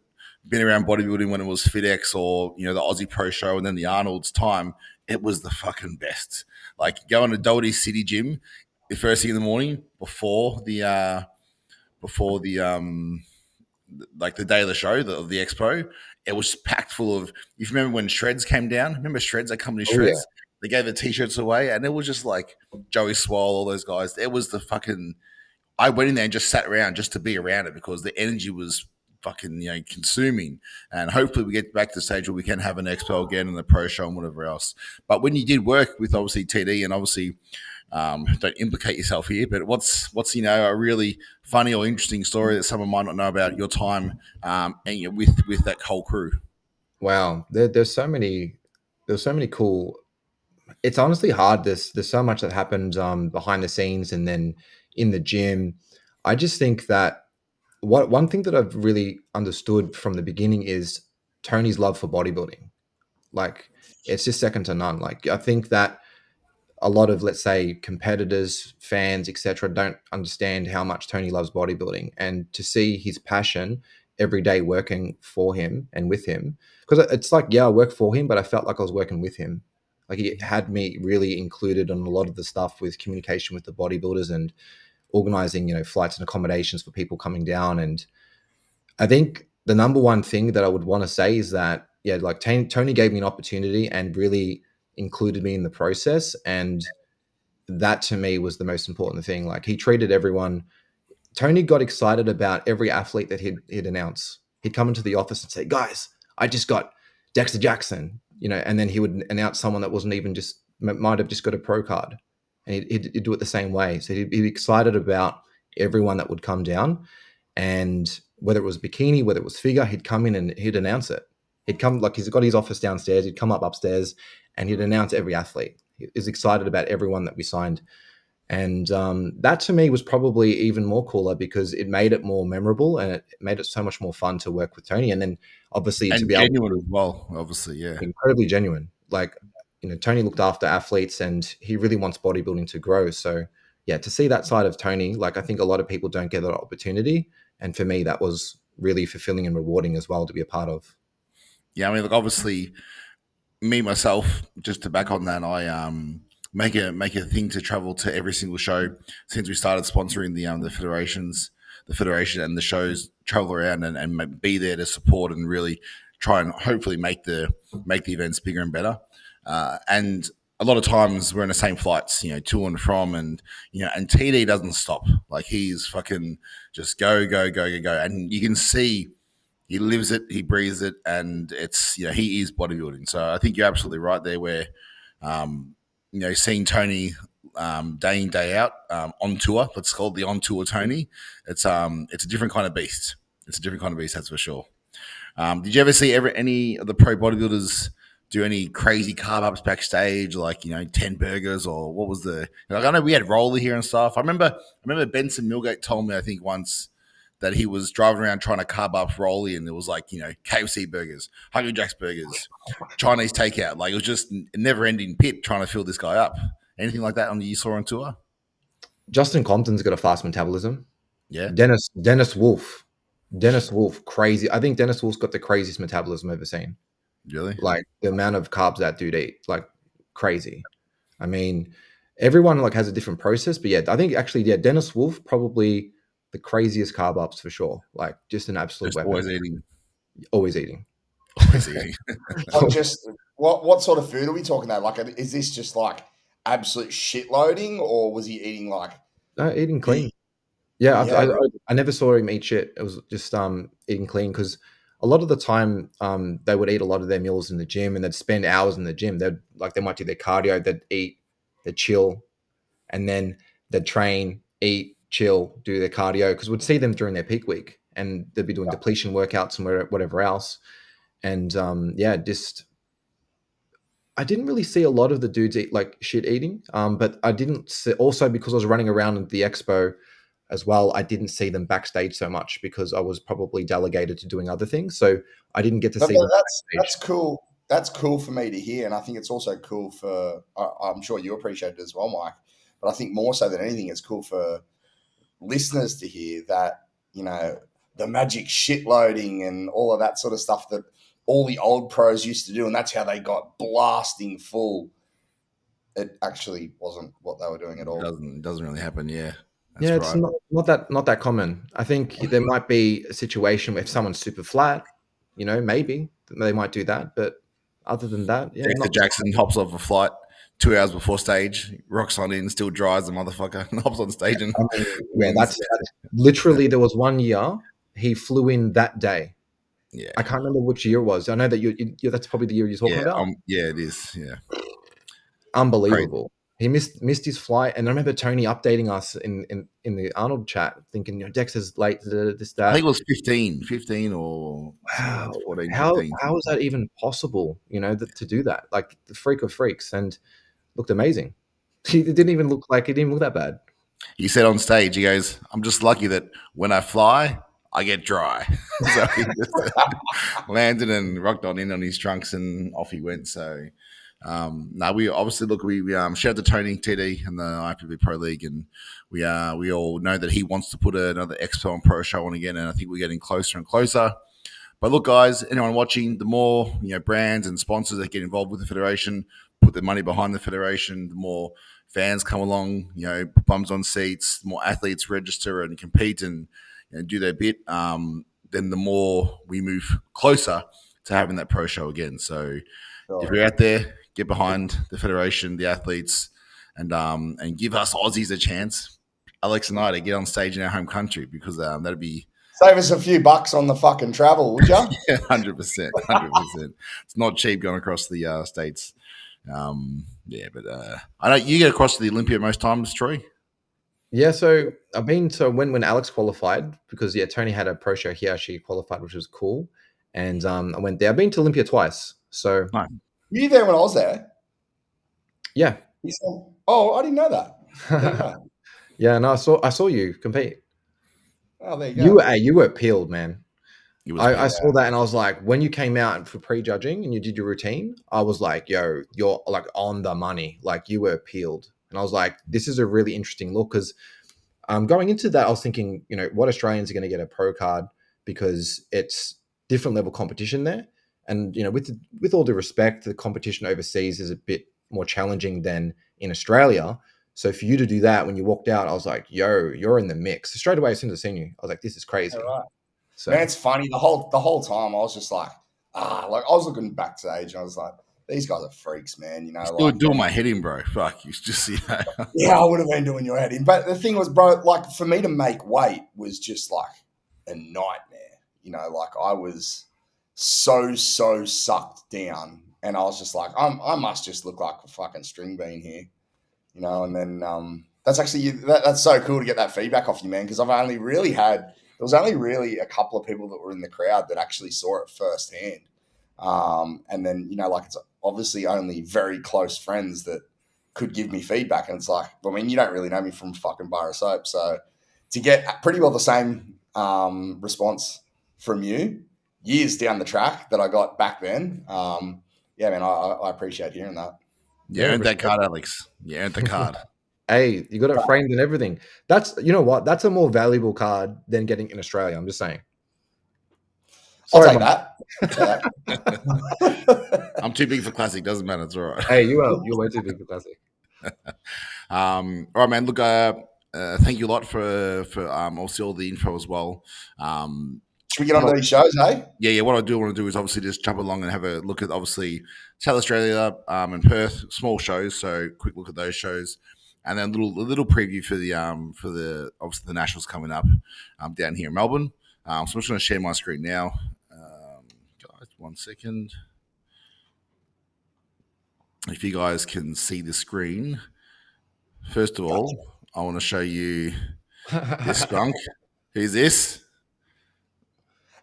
been around bodybuilding when it was FitX or the Aussie Pro Show and then the Arnold's time, it was the fucking best. Like going to Doherty City Gym the first thing in the morning before the like the day of the show, of the expo, it was packed full of. If you remember when Shreds came down, remember Shreds? They come to Shreds. They gave the t-shirts away, and it was just like Joey Swole, all those guys. It was the fucking. I went in there and just sat around just to be around it because the energy was fucking consuming. And hopefully we get back to the stage where we can have an expo again and the pro show and whatever else. But when you did work with obviously TD and obviously. Don't implicate yourself here, but what's a really funny or interesting story that someone might not know about your time and with that whole crew? Wow, there's so many cool. It's honestly hard. There's so much that happens behind the scenes and then in the gym. I just think that one thing that I've really understood from the beginning is Tony's love for bodybuilding. Like it's just second to none. Like I think that a lot of, let's say, competitors, fans, etc., don't understand how much Tony loves bodybuilding, and to see his passion every day working for him and with him, because it's like, yeah, I work for him, but I felt like I was working with him. Like he had me really included on a lot of the stuff with communication with the bodybuilders and organizing, flights and accommodations for people coming down. And I think the number one thing that I would want to say is that, yeah, like Tony gave me an opportunity and really included me in the process. And that to me was the most important thing. Like he treated everyone. Tony got excited about every athlete that he'd announce. He'd come into the office and say, guys, I just got Dexter Jackson, and then he would announce someone that wasn't even might have just got a pro card. And he'd do it the same way. So he'd be excited about everyone that would come down. And whether it was bikini, whether it was figure, he'd come in and he'd announce it. He'd come, like he's got his office downstairs. He'd come up upstairs and he'd announce every athlete. He was excited about everyone that we signed. And that to me was probably even more cooler because it made it more memorable and it made it so much more fun to work with Tony. And then obviously and to be genuine as well, obviously, yeah. Incredibly genuine. Like, Tony looked after athletes and he really wants bodybuilding to grow. So yeah, to see that side of Tony, like I think a lot of people don't get that opportunity. And for me, that was really fulfilling and rewarding as well to be a part of. Yeah, I mean, look, obviously, me myself, just to back on that, I make a thing to travel to every single show since we started sponsoring the federation and the shows, travel around and be there to support and really try and hopefully make the events bigger and better. And a lot of times we're in the same flights, to and from, and and TD doesn't stop. Like he's fucking just go, and you can see. He lives it, he breathes it, and it's he is bodybuilding. So I think you're absolutely right there. Where seeing Tony day in day out on tour, let's call it the on tour Tony. It's a different kind of beast. It's a different kind of beast, that's for sure. Did you ever see any of the pro bodybuilders do any crazy carb ups backstage, like 10 burgers, or what was the? Like, I know we had Roller here and stuff. I remember Benson Milgate told me, I think once, that he was driving around trying to carb up Rolly, and it was like, KFC burgers, Hungry Jack's burgers, Chinese takeout. Like it was just a never ending pit trying to fill this guy up. Anything like that you saw on tour? Justin Compton's got a fast metabolism. Yeah. Dennis Wolf, crazy. I think Dennis Wolf's got the craziest metabolism I've ever seen. Really? Like the amount of carbs that dude eat, like crazy. I mean, everyone like has a different process, but yeah, I think actually, yeah, Dennis Wolf probably the craziest carb ups for sure. Like just an absolute Just weapon. always eating. Always eating. Always eating. What sort of food are we talking about? Like, is this just like absolute shit loading, or was he eating like? No, eating clean. I never saw him eat shit. It was just eating clean because a lot of the time they would eat a lot of their meals in the gym and they'd spend hours in the gym. They might do their cardio, they'd eat, they'd chill, and then they'd train, eat, chill, do their cardio, because we'd see them during their peak week and they'd be doing depletion workouts and whatever else. And just I didn't really see a lot of the dudes eat like shit eating, but I didn't see, also because I was running around at the expo, as well, I didn't see them backstage so much because I was probably delegated to doing other things. So I didn't get to see them backstage. That's cool. That's cool for me to hear. And I think it's also cool for, I'm sure you appreciate it as well, Mike. But I think more so than anything, it's cool for listeners to hear that, the magic shit loading and all of that sort of stuff that all the old pros used to do. And that's how they got blasting full. It actually wasn't what they were doing at all. It doesn't really happen. Yeah. That's it's not that common. I think there might be a situation where if someone's super flat, maybe they might do that. But other than that, Dexter Jackson hops off a flight 2 hours before stage, rocks on in, still dries the motherfucker, and hops on stage and that's literally. There was one year he flew in that day. Yeah, I can't remember which year it was. I know that you that's probably the year you're talking about. Yeah, it is. Yeah, unbelievable. He missed his flight, and I remember Tony updating us in the Arnold chat, thinking, Dexter's late. This that. I think it was 15 or wow. 14. How is that even possible? To do that, like the freak of freaks, and looked amazing. It didn't even look that bad. He said on stage, he goes, "I'm just lucky that when I fly, I get dry." So he just landed and rocked on in on his trunks, and off he went. So. We obviously we shout out to Tony TD and the IFBB Pro League, and we all know that he wants to put another Expo and Pro show on again, and I think we're getting closer and closer. But look, guys, anyone watching, the more brands and sponsors that get involved with the federation, put their money behind the federation, the more fans come along, bums on seats, the more athletes register and compete and do their bit, then the more we move closer to having that pro show again. So if you're out there, get behind the federation, the athletes, and give us Aussies a chance, Alex and I, to get on stage in our home country, because that'd be save us a few bucks on the fucking travel, would you? Yeah, 100%. It's not cheap going across the states. But I know you get across to the Olympia most times, Troy. Yeah, so I've been when Alex qualified, because Tony had a pro show here. She qualified, which was cool, and I went there. I've been to Olympia twice, so. Nice. Were you there when I was there? Yeah. I didn't know that. Yeah, no, I saw you compete. Oh, there you go. You were peeled, man. I saw that, and I was like, when you came out for pre-judging and you did your routine, I was like, yo, you're like on the money. Like, you were peeled. And I was like, this is a really interesting look, because going into that, I was thinking, what Australians are going to get a pro card, because it's different level competition there. And, with all due respect, the competition overseas is a bit more challenging than in Australia. So for you to do that when you walked out, I was like, yo, you're in the mix. So straight away, as soon as I seen you, I was like, this is crazy. Yeah, right. So, man, it's funny. The whole time I was just like I was looking backstage and I was like, these guys are freaks, man. Still doing my head in, bro. Fuck, you just Yeah, I would have been doing your head in. But the thing was, bro, like for me to make weight was just like a nightmare. I was so sucked down, and I was just like, I must just look like a fucking string bean here, and then that's actually that's so cool to get that feedback off you, man, because there was only really a couple of people that were in the crowd that actually saw it firsthand, and then it's obviously only very close friends that could give me feedback, and it's like, you don't really know me from fucking bar of soap, so to get pretty well the same response from you years down the track that I got back then. Yeah, man, I appreciate hearing that. You earned that card, Alex. You earned the card. Hey, you got it framed and everything. That's, what? That's a more valuable card than getting in Australia. I'm just saying. Sorry, I'll take that. I'm too big for classic. Doesn't matter. It's all right. Hey, you're way too big for classic. All right, man. Look, thank you a lot for also all the info as well. Should we get on to these shows, hey? Yeah. What I want to do is obviously just jump along and have a look at obviously South Australia and Perth, small shows. So quick look at those shows, and then a little preview for the obviously the Nationals coming up down here in Melbourne. So I'm just going to share my screen now. Guys, 1 second. If you guys can see the screen, first of all, I want to show you this skunk. Who's this?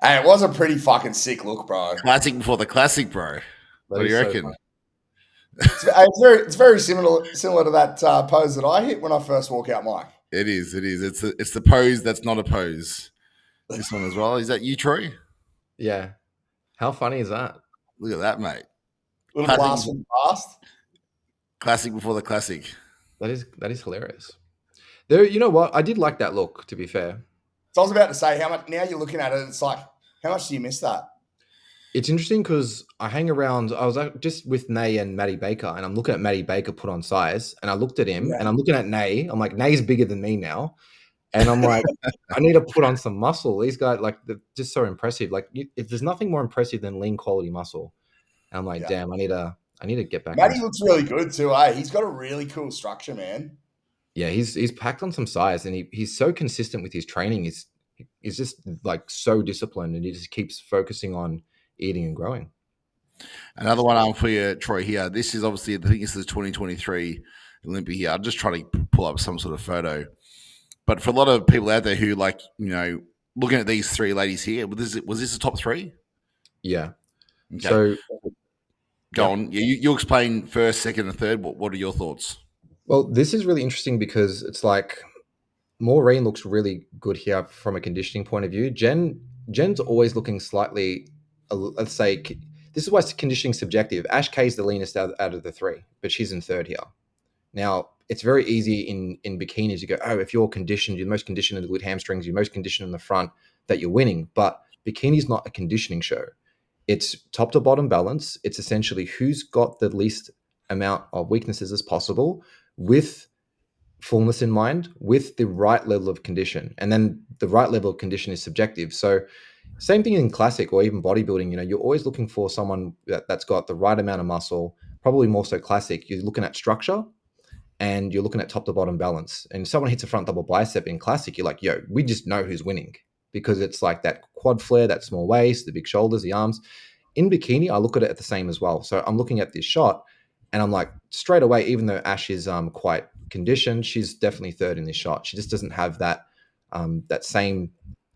Hey, it was a pretty fucking sick look, bro. Classic before the classic, bro. What do you reckon? It's very similar to that pose that I hit when I first walk out, Mike. It is. It's the pose that's not a pose. This one as well. Is that you, Troy? Yeah. How funny is that? Look at that, mate. Little blast from the past. Classic before the classic. That is hilarious. There, you know what? I did like that look, to be fair. So I was about to say, how much, now you're looking at it, it's like, how much do you miss that? It's interesting because I hang around. I was just with Nay and Matty Baker, and I'm looking at Matty Baker put on size, and I looked at him, and I'm looking at Nay. I'm like, Nay's bigger than me now, and I'm like, I need to put on some muscle. These guys, like, they're just so impressive. Like, if there's nothing more impressive than lean quality muscle, and I'm like, damn, I need to get back. Matty looks really good too, eh? He's got a really cool structure, man. Yeah, he's packed on some size, and he's so consistent with his training. He's just like so disciplined, and he just keeps focusing on eating and growing. Another one for you, Troy, here. This is obviously, I think this is the 2023 Olympia here. I'm just trying to pull up some sort of photo. But for a lot of people out there who like, looking at these three ladies here, was this the top three? Yeah. Okay. So go on. You explain first, second, and third. What are your thoughts? Well, this is really interesting because it's like Maureen looks really good here from a conditioning point of view. Jen's always looking slightly, let's say, this is why conditioning subjective. Ash K is the leanest out of the three, but she's in third here. Now, it's very easy in bikinis. You go, oh, if you're conditioned, you're the most conditioned in the glute hamstrings, you're most conditioned in the front, that you're winning. But bikini's not a conditioning show. It's top to bottom balance. It's essentially who's got the least amount of weaknesses as possible with fullness in mind, with the right level of condition. And then the right level of condition is subjective. So same thing in classic or even bodybuilding, you're always looking for someone that's got the right amount of muscle, probably more so classic. You're looking at structure and you're looking at top to bottom balance. And someone hits a front double bicep in classic, you're like, yo, we just know who's winning because it's like that quad flare, that small waist, the big shoulders, the arms. In bikini, I look at it the same as well. So I'm looking at this shot and I'm like, straight away, even though Ash is quite conditioned, she's definitely third in this shot. She just doesn't have that that same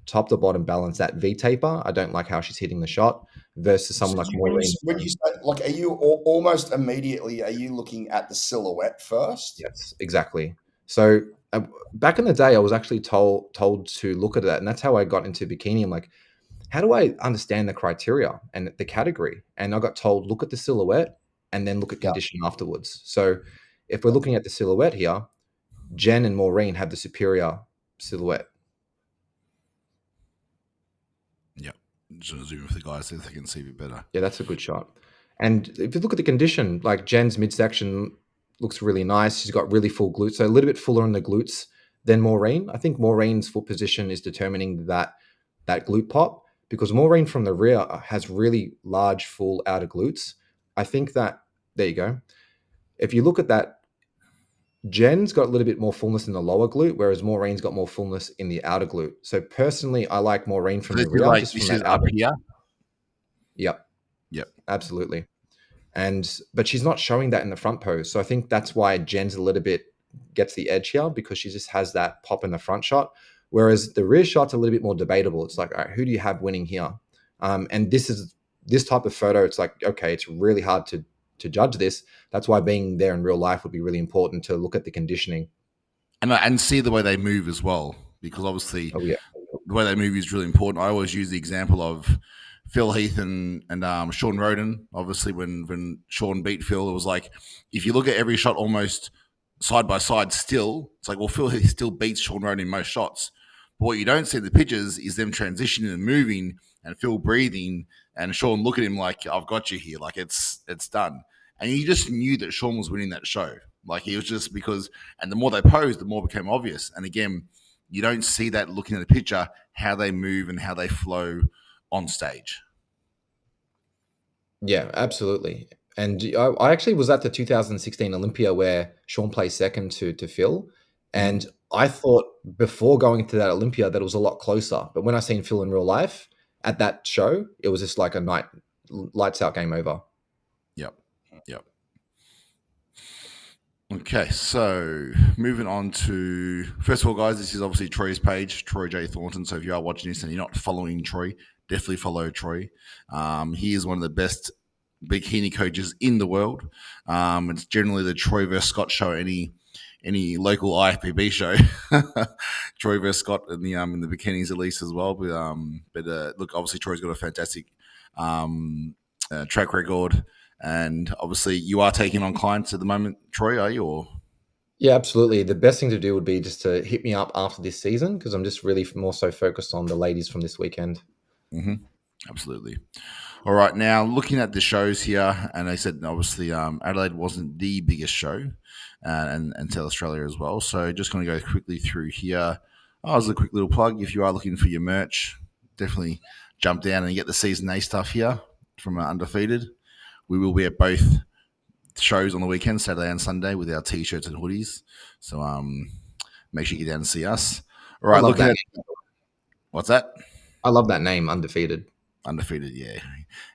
top to bottom balance, that V taper. I don't like how she's hitting the shot versus someone like Maureen. When you say, like, are you almost immediately, are you looking at the silhouette first? Yes, exactly. So back in the day, I was actually told to look at that, and that's how I got into bikini. I'm like, how do I understand the criteria and the category? And I got told, look at the silhouette and then look at condition afterwards. So if we're looking at the silhouette here, Jen and Maureen have the superior silhouette. Yeah. Just zoom with the guys so they can see a bit better. Yeah, that's a good shot. And if you look at the condition, like Jen's midsection looks really nice. She's got really full glutes, so a little bit fuller in the glutes than Maureen. I think Maureen's foot position is determining that glute pop because Maureen from the rear has really large, full outer glutes. I think that, there you go. If you look at that, Jen's got a little bit more fullness in the lower glute, whereas Maureen's got more fullness in the outer glute. So personally, I like Maureen from the rear. Like, just this from is that up outer. here? Yep. Absolutely. But she's not showing that in the front pose. So I think that's why Jen's a little bit gets the edge here because she just has that pop in the front shot. Whereas the rear shot's a little bit more debatable. It's like, all right, who do you have winning here? And this type of photo, it's like, okay, it's really hard to judge this. That's why being there in real life would be really important to look at the conditioning. And see the way they move as well, because obviously the way they move is really important. I always use the example of Phil Heath and Sean Roden. Obviously, when Sean beat Phil, it was like, if you look at every shot almost side by side still, it's like, well, Phil Heath still beats Sean Roden in most shots. But what you don't see in the pictures is them transitioning and moving and Phil breathing and Sean look at him like, I've got you here. Like, it's done. And you just knew that Sean was winning that show. Like, he was just because, and the more they posed, the more it became obvious. And again, you don't see that looking at the picture, how they move and how they flow on stage. Yeah, absolutely. And I actually was at the 2016 Olympia where Sean placed second to Phil. And I thought before going to that Olympia that it was a lot closer. But when I seen Phil in real life at that show, it was just like a lights out, game over. Yep. Okay, so moving on to, first of all, guys, this is obviously Troy's page, Troy J. Thornton. So if you are watching this and you're not following Troy, definitely follow Troy. He is one of the best bikini coaches in the world. It's generally the Troy versus Scott show any any local IFBB show. Troy versus Scott in the bikinis at least as well. But look, obviously Troy's got a fantastic track record, and obviously you are taking on clients at the moment, Troy, are you? Or Yeah, absolutely. The best thing to do would be just to hit me up after this season, because I'm just really more so focused on the ladies from this weekend. Absolutely. All right, now looking at the shows here, and I said obviously Adelaide wasn't the biggest show, and South Australia as well. So just going to go quickly through here. As a quick little plug, if you are looking for your merch, definitely jump down and get the Season A stuff here from Undefeated. We will be at both shows on the weekend, Saturday and Sunday, with our t-shirts and hoodies. So make sure you get down and see us. All right, looking at what's that? I love that name, Undefeated. Undefeated, yeah.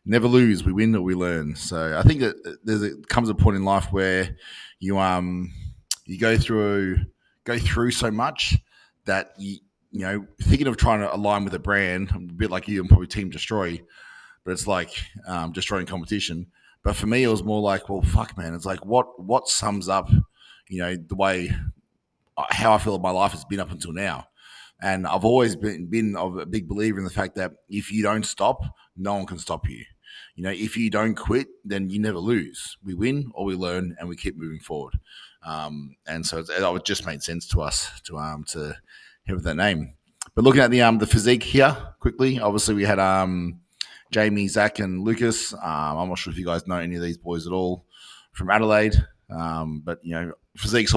Never lose. We win or we learn. So I think that comes a point in life where you go through so much that you thinking of trying to align with a brand, a bit like you and probably Team Destroy, but it's like destroying competition. But for me, it was more like, well, fuck, man. It's like what sums up, the way how I feel my life has been up until now. And I've always been a big believer in the fact that if you don't stop, no one can stop you. If you don't quit, then you never lose. We win or we learn, and we keep moving forward. And so it just made sense to us to have that name. But looking at the physique here quickly, obviously we had Jamie, Zach, and Lucas. I'm not sure if you guys know any of these boys at all from Adelaide, but physique's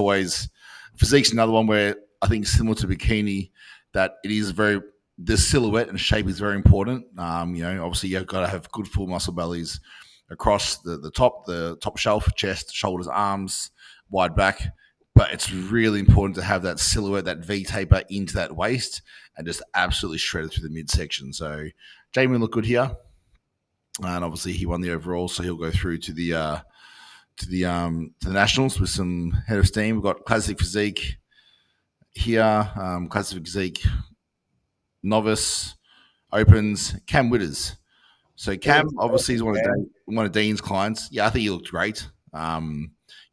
another one where I think similar to bikini, that it is the silhouette and shape is very important. Obviously you've got to have good full muscle bellies across the top shelf, chest, shoulders, arms, wide back. But it's really important to have that silhouette, that V taper into that waist, and just absolutely shred it through the midsection. So Jamie looked good here, and obviously he won the overall, so he'll go through to the nationals with some head of steam. We've got classic physique here, classic physique, novice, opens, Cam Witters. So Cam obviously is one of Dean's clients. Yeah, I think he looked great.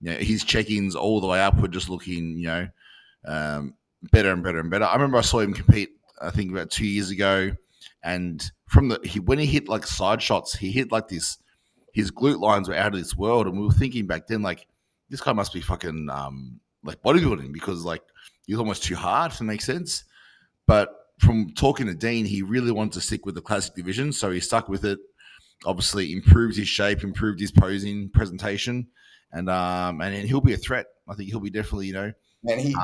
His check-ins all the way up were just looking, better and better and better. I remember I saw him compete, I think about 2 years ago, and when he hit like side shots, he hit like this. His glute lines were out of this world, and we were thinking back then, like, this guy must be fucking like bodybuilding, because like he's almost too hard to make sense. But from talking to Dean, he really wanted to stick with the classic division, so he stuck with it. Obviously, improved his shape, improved his posing, presentation, and he'll be a threat. I think he'll be definitely, and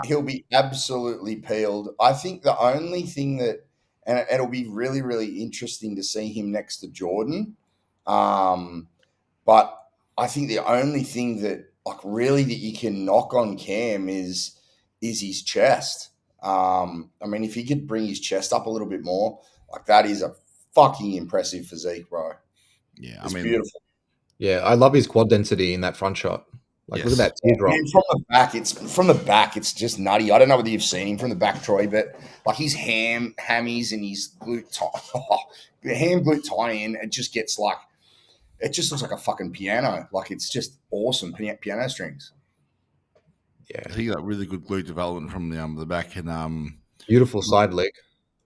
he'll be absolutely peeled. I think the only thing that, and it'll be really, really interesting to see him next to Jordan. But I think the only thing that, like, really that you can knock on Cam is his chest. I mean, if he could bring his chest up a little bit more, like, that is a fucking impressive physique, bro. Yeah, it's beautiful. Yeah, I love his quad density in that front shot. Like, look at that teardrop. And from the back, it's just nutty. I don't know whether you've seen him from the back, Troy, but like his hammies and his glute the ham glute tie-in, it just looks like a fucking piano. Like, it's just awesome piano strings. Yeah, I think he got really good glute development from the back, and beautiful side leg.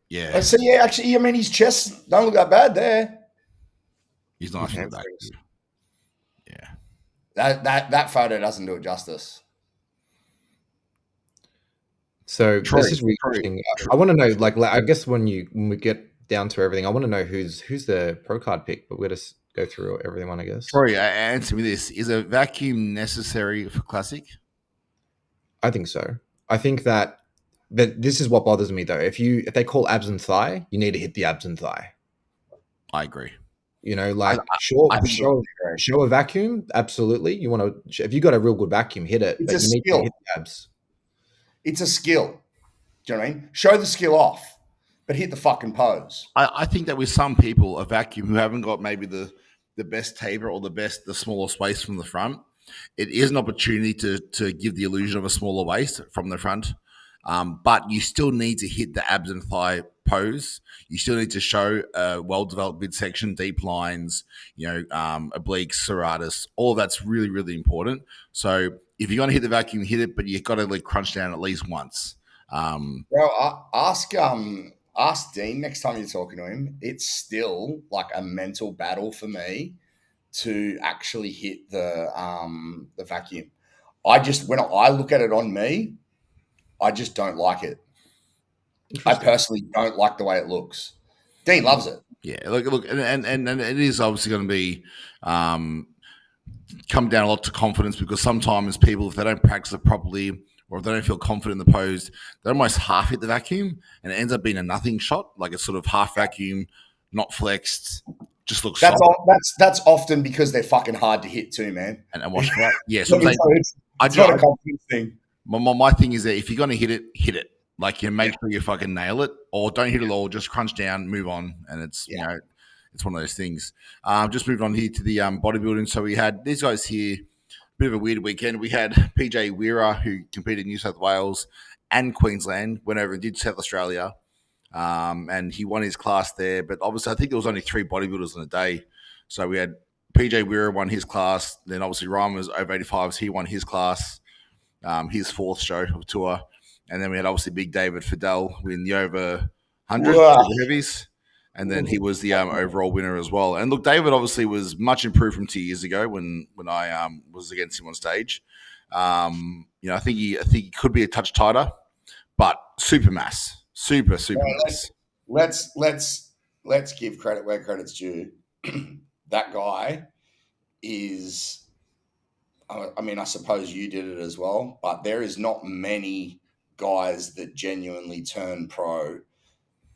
Yeah. So yeah, actually, I mean, his chest don't look that bad there. He's nice from the back. Yeah. That photo doesn't do it justice. So Troy, this is really interesting. I want to know, like, I guess when we get down to everything, I want to know who's the pro card pick, but we're just go through everyone, I guess. Troy, answer me this: is a vacuum necessary for classic? I think so. I think that this is what bothers me though. If they call abs and thigh, you need to hit the abs and thigh. I agree. Show a vacuum, absolutely. You want to, if you got a real good vacuum, hit it. It's but you need to hit the abs. It's a skill. Do you know what I mean? Show the skill off, but hit the fucking pose. I think that with some people, a vacuum who haven't got maybe the best taper or the smallest waist from the front, it is an opportunity to give the illusion of a smaller waist from the front. But you still need to hit the abs and thigh pose, you still need to show a well-developed midsection, deep lines, obliques, serratus. All of that's really, really important. So if you're going to hit the vacuum, hit it, but you've got to like crunch down at least once. Well, ask Dean next time you're talking to him. It's still like a mental battle for me to actually hit the vacuum. When I look at it on me, I just don't like it. I personally don't like the way it looks. Dean loves it. Yeah, look, and it is obviously going to be come down a lot to confidence, because sometimes people, if they don't practice it properly or if they don't feel confident in the pose, they almost half hit the vacuum and it ends up being a nothing shot, like a sort of half vacuum, not flexed, just looks. That's often because they're fucking hard to hit too, man. And watch that. Yeah, it's not a confidence thing. My thing is that if you're going to hit it. Like, make sure you fucking nail it, or don't hit it all. Just crunch down, move on, and it's it's one of those things. Just moved on here to the bodybuilding. So we had these guys here. Bit of a weird weekend. We had PJ Weira, who competed in New South Wales and Queensland, went over and did South Australia, and he won his class there. But obviously, I think there was only 3 bodybuilders on the day. So we had PJ Weira won his class. Then obviously Ryan was over 85s. He won his class, his 4th show of tour. And then we had obviously Big David Fidel win the over 100 the heavies. And then he was the overall winner as well. And look, David obviously was much improved from 2 years ago when I was against him on stage. I think he could be a touch tighter, but super mass. Super mass. Let's give credit where credit's due. That guy is, I mean, I suppose you did it as well, but there is not many guys that genuinely turn pro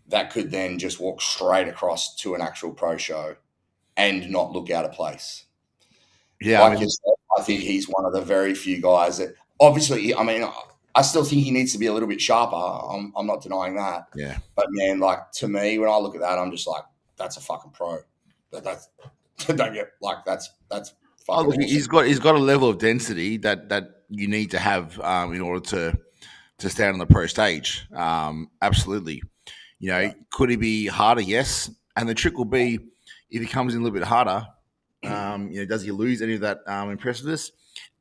that could then just walk straight across to an actual pro show and not look out of place. Yeah, I think he's one of the very few guys that, obviously, I mean, I still think he needs to be a little bit sharper. I'm not denying that. Yeah. But man, like, to me, when I look at that, I'm just like, that's a fucking pro. That's don't get like that's fucking awesome. He's got a level of density that you need to have in order to stand on the pro stage. Absolutely. Could he be harder? Yes. And the trick will be, if he comes in a little bit harder, does he lose any of that impressiveness?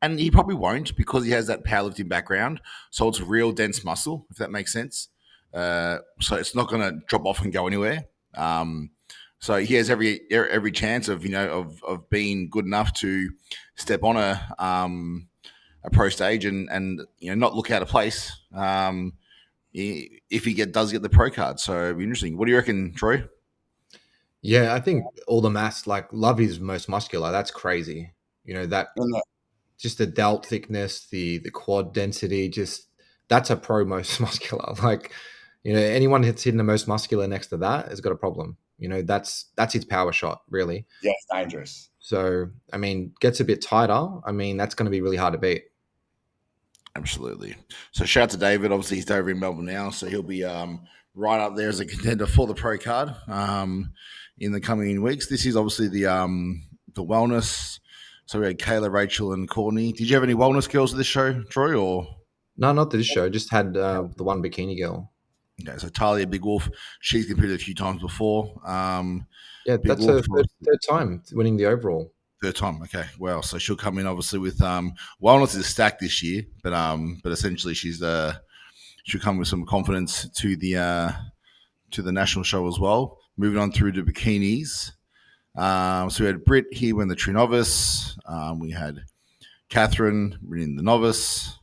And he probably won't, because he has that powerlifting background. So it's real dense muscle, if that makes sense. So it's not going to drop off and go anywhere. So he has every chance of being good enough to step on a pro stage and not look out of place if he does get the pro card. So it'd be interesting. What do you reckon, Troy? Yeah, I think all the mass, like, love his most muscular. That's crazy. Just the delt thickness, the quad density, just that's a pro most muscular. Like, anyone that's hitting the most muscular next to that has got a problem. That's his power shot, really. Yeah, it's dangerous. So, I mean, gets a bit tighter. I mean, that's going to be really hard to beat. Absolutely. So shout out to David. Obviously, he's over in Melbourne now, so he'll be right up there as a contender for the pro card in the coming weeks. This is obviously the wellness. So we had Kayla, Rachel, and Courtney. Did you have any wellness girls at this show, Troy? Or no, not this show. Just had the one bikini girl. Okay, so Talia Big Wolf, she's competed a few times before. That's her third time winning the overall. Third time, okay. Well, so she'll come in obviously with wellness is stacked this year, but essentially she'll come with some confidence to the national show as well. Moving on through to bikinis. So we had Britt here win the True Novice. We had Catherine winning the Novice,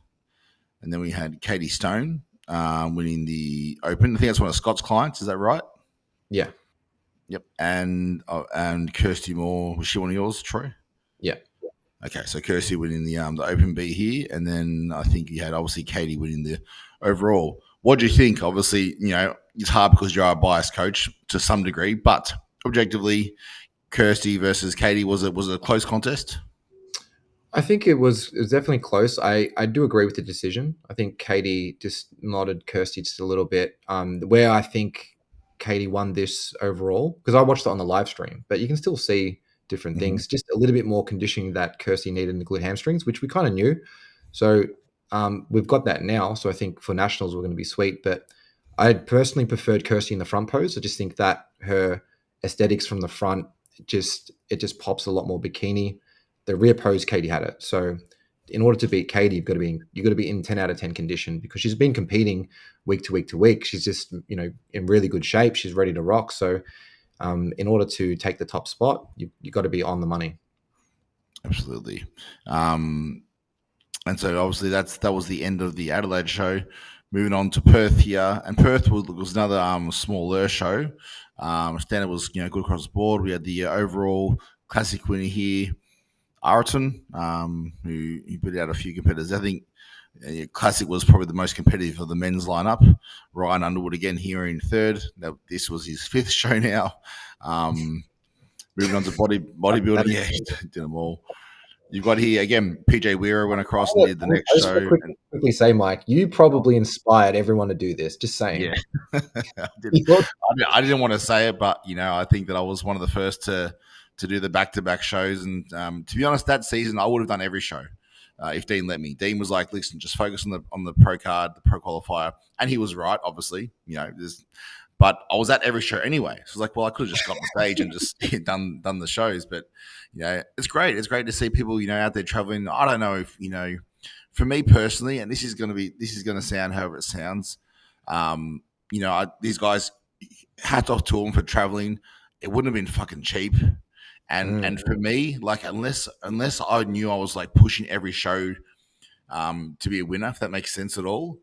and then we had Katie Stone winning the Open. I think that's one of Scott's clients. Is that right? Yeah. Yep. And Kirsty Moore, was she one of yours, Troy? Yeah. Okay, so Kirsty winning the Open B here, and then I think you had obviously Katie winning the overall. What do you think? Obviously, it's hard because you're a biased coach to some degree, but objectively, Kirsty versus Katie, was it a close contest? I think it was definitely close. I do agree with the decision. I think Katie just nodded Kirsty just a little bit. Where I think Katie won this overall, because I watched it on the live stream, but you can still see different things. Just a little bit more conditioning that Kirsty needed in the glute hamstrings, which we kind of knew. So we've got that now. So I think for nationals we're going to be sweet. But I personally preferred Kirsty in the front pose. I just think that her aesthetics from the front it just pops a lot more bikini. The rear pose, Katie had it. So in order to beat Katie, you've got to be in 10 out of 10 condition because she's been competing week to week to week. She's just in really good shape. She's ready to rock. So in order to take the top spot, you got to be on the money. Absolutely. And so obviously that was the end of the Adelaide show. Moving on to Perth here, and Perth was another smaller show. Standard was good across the board. We had the overall classic winner here, Ayrton, who beat out a few competitors. I think classic was probably the most competitive of the men's lineup. Ryan Underwood again here in third. This was his fifth show now. Moving on to bodybuilding, yeah, he did them all. You've got here again. PJ Weir went across and did the next show. Quickly say, Mike, you probably inspired everyone to do this. Just saying. Yeah, I didn't want to say it, but I think that I was one of the first to do the back-to-back shows. And to be honest, that season I would have done every show if Dean let me. Dean was like, "Listen, just focus on the pro card, the pro qualifier," and he was right. Obviously, but I was at every show anyway. So I was like, well, I could have just got on stage and just done the shows. But it's great. It's great to see people out there traveling. I don't know if for me personally, and this is going to sound however it sounds. These guys, hats off to them for traveling. It wouldn't have been fucking cheap. And for me, like unless I knew I was like pushing every show to be a winner, if that makes sense at all,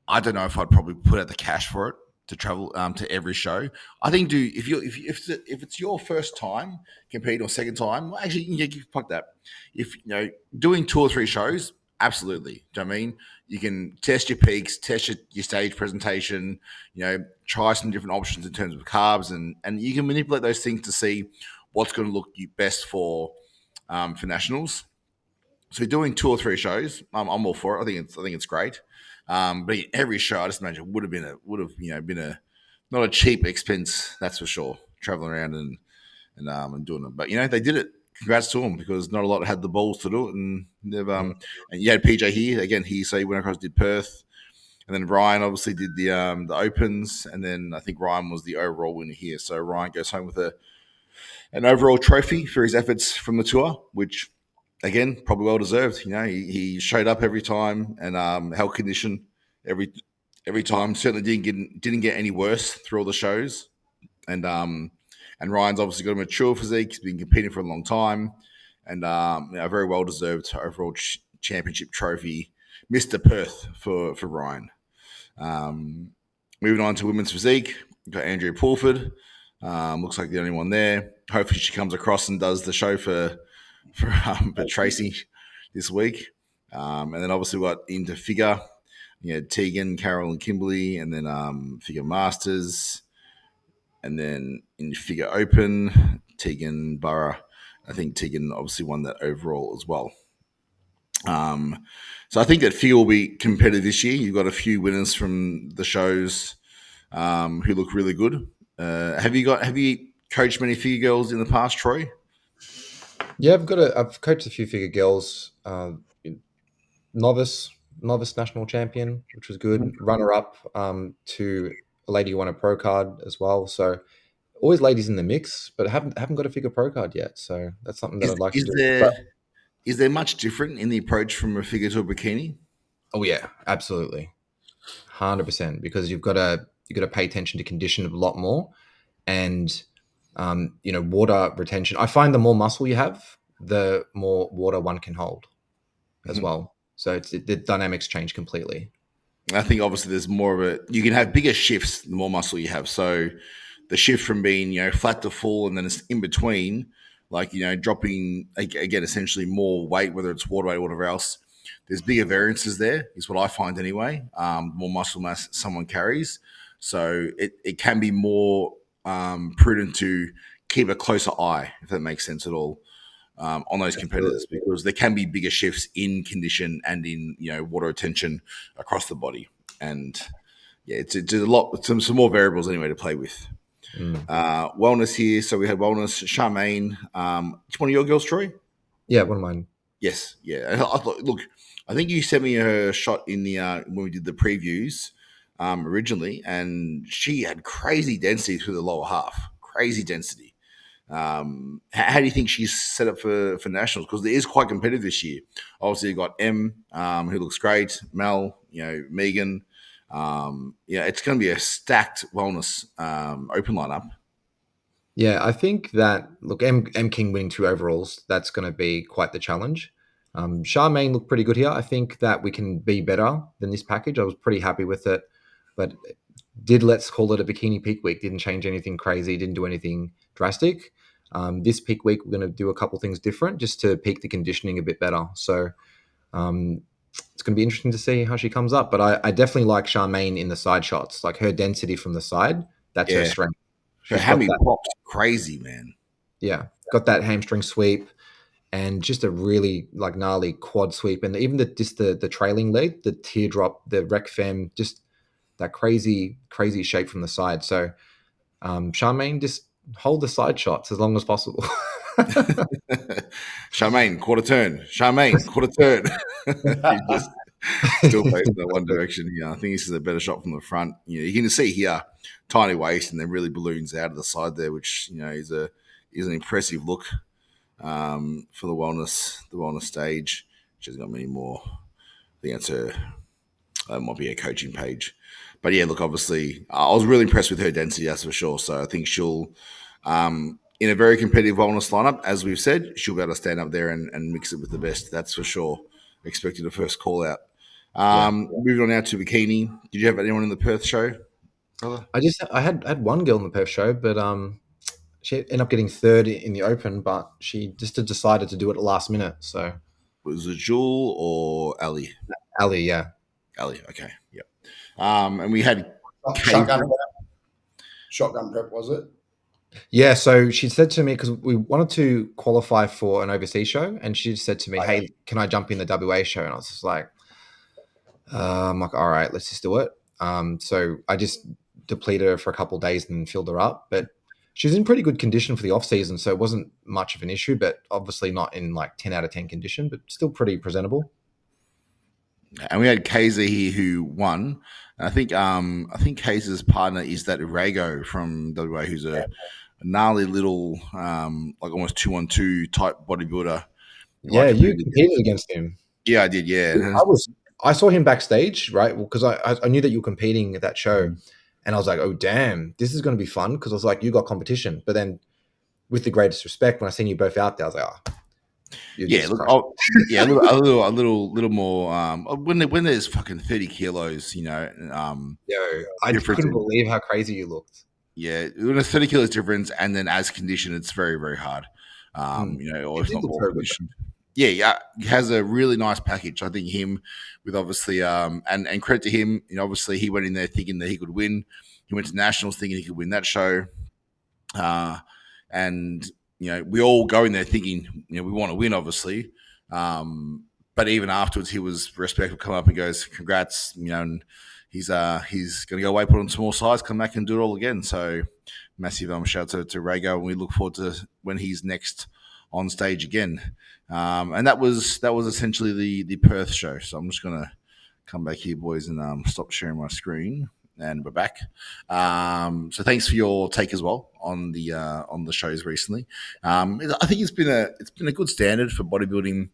I don't know if I'd probably put out the cash for it to travel to every show. I think if it's your first time competing or second time, well, actually you can fuck that. If doing 2 or 3 shows, absolutely. Do you know what I mean? You can test your peaks, test your stage presentation, try some different options in terms of carbs, and you can manipulate those things to see what's going to look best for nationals. So doing 2 or 3 shows, I'm all for it. I think it's great. But every show, I just imagine would have been a not a cheap expense, that's for sure. Traveling around and doing them, but they did it. Congrats to them because not a lot had the balls to do it, and they've and you had PJ here again. So he went across, did Perth, and then Ryan obviously did the opens, and then I think Ryan was the overall winner here. So Ryan goes home with an overall trophy for his efforts from the tour, which, again, probably well deserved. He showed up every time and held condition every time. Certainly didn't get any worse through all the shows. And Ryan's obviously got a mature physique. He's been competing for a long time, and a very well deserved overall championship trophy, Mr. Perth for Ryan. Moving on to women's physique, we've got Andrea Pulford. Looks like the only one there. Hopefully she comes across and does the show for Tracy this week. And then obviously we got into figure, Tegan, Carol, and Kimberly, and then figure masters, and then in figure open, Tegan, Burra. I think Tegan obviously won that overall as well. So I think that figure will be competitive this year. You've got a few winners from the shows who look really good. Have you coached many figure girls in the past, Troy? Yeah, I've coached a few figure girls. Novice national champion, which was good. Runner up to a lady who won a pro card as well. So always ladies in the mix, but I haven't got a figure pro card yet. So that's something that I'd like to do. Is there much different in the approach from a figure to a bikini? Oh yeah, absolutely, 100%. Because you've got to pay attention to condition a lot more, and water retention. I find the more muscle you have, the more water one can hold as well. So the dynamics change completely. I think obviously there's more of you can have bigger shifts the more muscle you have. So the shift from being, flat to full and then it's in between, like, dropping, again, essentially more weight, whether it's water weight or whatever else, there's bigger variances there, is what I find anyway. More muscle mass someone carries. So it can be more prudent to keep a closer eye, if that makes sense at all, on those competitors, because there can be bigger shifts in condition and in water retention across the body, and it's a lot, some more variables anyway to play with. Wellness here, so we had wellness. Charmaine, which one of your girls, Troy? Yeah, one of mine. Yes, yeah. I think you sent me her shot in the when we did the previews. originally, and she had crazy density through the lower half. Crazy density. How do you think she's set up for nationals? Because it is quite competitive this year. Obviously, you got M, who looks great. Mel, Megan. It's going to be a stacked wellness open lineup. Yeah, I think that look, M King winning 2 overalls, that's going to be quite the challenge. Charmaine looked pretty good here. I think that we can be better than this package. I was pretty happy with it, but let's call it a bikini peak week. Didn't change anything crazy. Didn't do anything drastic. This peak week, we're going to do a couple things different just to peak the conditioning a bit better. So it's going to be interesting to see how she comes up. But I definitely like Charmaine in the side shots, like her density from the side. That's her strength. Her hammy pops crazy, man. Yeah, got that hamstring sweep and just a really like gnarly quad sweep, and even the trailing leg, the teardrop, the rec fem, just that crazy shape from the side. So Charmaine, just hold the side shots as long as possible. Charmaine, quarter turn. Charmaine, quarter turn. He just still facing that one direction. I think this is a better shot from the front. You can see here, tiny waist and then really balloons out of the side there, which is an impressive look for the wellness stage. She's got many more. I think that might be a coaching page. But yeah, look, obviously, I was really impressed with her density, that's for sure. So I think she'll, in a very competitive wellness lineup, as we've said, she'll be able to stand up there and mix it with the best. That's for sure. Expected a first call out. Moving on now to Bikini. Did you have anyone in the Perth show, brother? I had one girl in the Perth show, but she ended up getting third in the Open, but she just decided to do it at the last minute. So was it Jewel or Ali? Ali, yeah. Ali, okay, yep. And we had shotgun prep, was it? Yeah, so she said to me, because we wanted to qualify for an overseas show, and she said to me, hey, can I jump in the WA show? And I was just like, I'm like, all right, let's just do it. So I just depleted her for a couple of days and filled her up. But she was in pretty good condition for the off season, so it wasn't much of an issue, but obviously not in like 10 out of 10 condition, but still pretty presentable. And we had Kaiser here who won. And I think Kaiser's partner is that Rago from WA, who's a gnarly little, like almost 2-on-2 type bodybuilder. Yeah, you competed against him. Yeah, I did. Yeah, I saw him backstage, right? Because I knew that you were competing at that show, and I was like, oh damn, this is going to be fun. Because I was like, you got competition, but then with the greatest respect, when I seen you both out there, I was like, oh. Yeah, look, a little more. When there's fucking 30 kilos, I couldn't believe how crazy you looked. Yeah, when it's 30 kilos difference, and then as conditioned, it's very, very hard. Or if not more conditioned. Yeah, he has a really nice package. I think him with obviously, and credit to him. Obviously he went in there thinking that he could win. He went to nationals thinking he could win that show, and we all go in there thinking, we want to win, obviously. But even afterwards, he was respectful, come up and goes, congrats, and he's going to go away, put on small size, come back and do it all again. So massive shout out to Rago, and we look forward to when he's next on stage again. And that was essentially the Perth show. So I'm just going to come back here, boys, and stop sharing my screen. And we're back. So thanks for your take as well on the shows recently. I think it's been a good standard for bodybuilding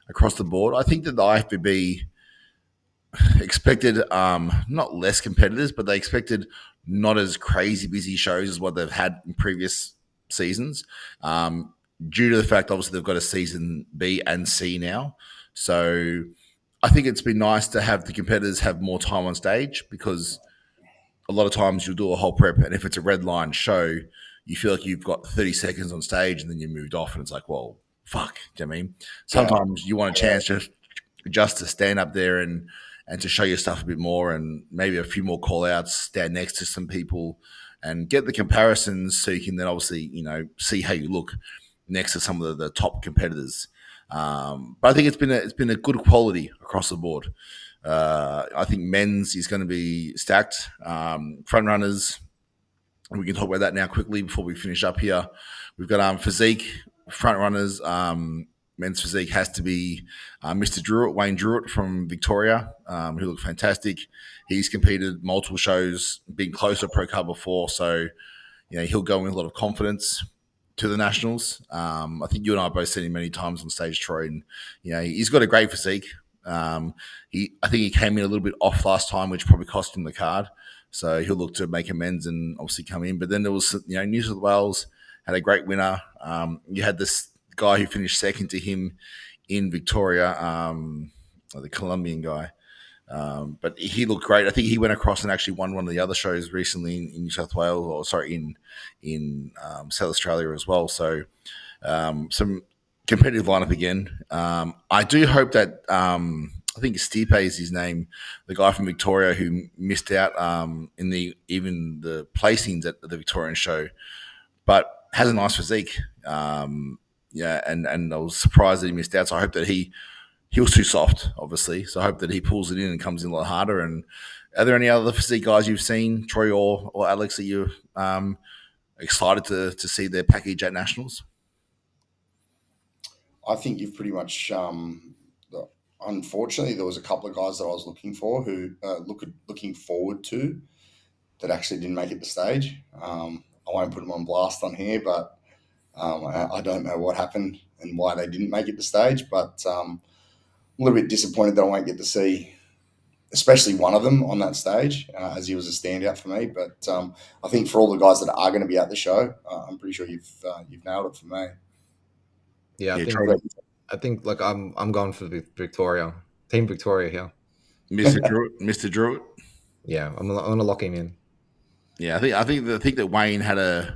across the board. I think that the IFBB expected not less competitors, but they expected not as crazy busy shows as what they've had in previous seasons. Due to the fact, obviously, they've got a season B and C now. So I think it's been nice to have the competitors have more time on stage, because a lot of times you'll do a whole prep, and if it's a red line show, you feel like you've got 30 seconds on stage and then you moved off, and it's like, well, fuck. Do you know what I mean? Sometimes you want a chance just to stand up there and to show your stuff a bit more, and maybe a few more call outs, stand next to some people and get the comparisons, so you can then obviously, see how you look next to some of the top competitors. But I think it's been a good quality across the board. I think men's is going to be stacked. Front runners, we can talk about that now quickly before we finish up here. We've got physique, front runners. men's physique has to be Mr. Druitt, Wayne Druitt from Victoria, who looked fantastic. He's competed multiple shows, been close to pro card before, so he'll go in with a lot of confidence to the nationals. I think you and I have both seen him many times on stage, Troy, and he's got a great physique. I think he came in a little bit off last time, which probably cost him the card. So he'll look to make amends and obviously come in. But then there was, New South Wales had a great winner. You had this guy who finished second to him in Victoria, the Colombian guy. But he looked great. I think he went across and actually won one of the other shows recently in New South Wales, or sorry, in South Australia as well. So some competitive lineup again. I do hope that I think Stipe is his name, the guy from Victoria who missed out in the placings at the Victorian show, but has a nice physique. And I was surprised that he missed out. So I hope that he was too soft, obviously. So I hope that he pulls it in and comes in a lot harder. And are there any other physique guys you've seen, Troy or Alex, that you're excited to see their package at nationals? I think you've pretty much. Unfortunately, there was a couple of guys that I was looking for who looking forward to that actually didn't make it to stage. I won't put them on blast on here, but I don't know what happened and why they didn't make it to stage. But I'm a little bit disappointed that I won't get to see, especially one of them on that stage, as he was a standout for me. But I think for all the guys that are going to be at the show, I'm pretty sure you've nailed it for me. Yeah, I think like I'm going for Victoria, Team Victoria here. Mr. Druitt. Yeah, I'm gonna lock him in. Yeah, I think that Wayne had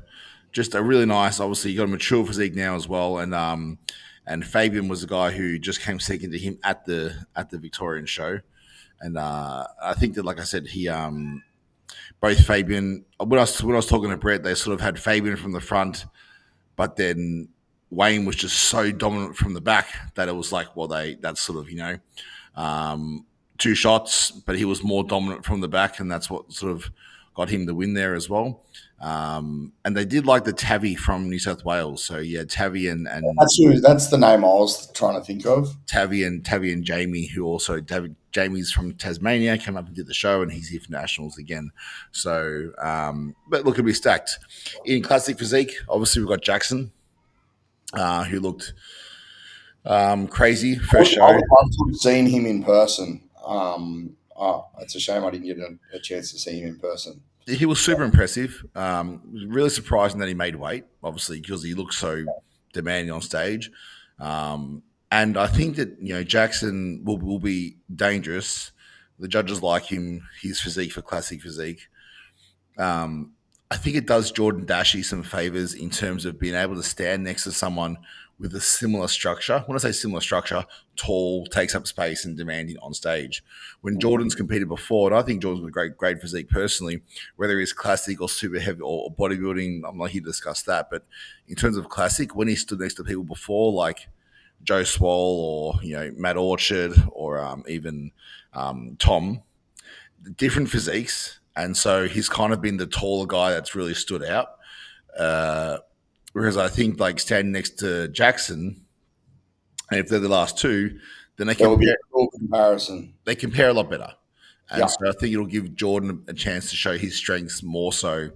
just a really nice. Obviously, you got a mature physique now as well, and Fabian was the guy who just came second to him at the Victorian show, and I think that, like I said, he both Fabian when I was talking to Brett, they sort of had Fabian from the front, but then Wayne was just so dominant from the back that it was like, well, that's sort of two shots, but he was more dominant from the back, and that's what sort of got him the win there as well. And they did like the Tavi from New South Wales. So yeah, Tavi and that's the name I was trying to think of. Tavi and Jamie, who also Jamie's from Tasmania, came up and did the show, and he's here for nationals again. So, but look, it'll be stacked. In classic physique, obviously we've got Jackson, who looked crazy first show. I would love to have seen him in person. It's a shame I didn't get a chance to see him in person. He was super impressive. It was really surprising that he made weight, obviously, because he looked so demanding on stage. And I think that Jackson will be dangerous. The judges like him, his physique for classic physique. I think it does Jordan Dashy some favors in terms of being able to stand next to someone with a similar structure. When I say similar structure, tall, takes up space and demanding on stage. When Jordan's competed before, and I think Jordan's got a great physique personally, whether he's classic or super heavy or bodybuilding, I'm not here to discuss that. But in terms of classic, when he stood next to people before, like Joe Swoll or Matt Orchard or even Tom, different physiques. And so he's kind of been the taller guy that's really stood out. Whereas I think like standing next to Jackson, and if they're the last two, then they comparison. They compare a lot better. And so I think it'll give Jordan a chance to show his strengths more so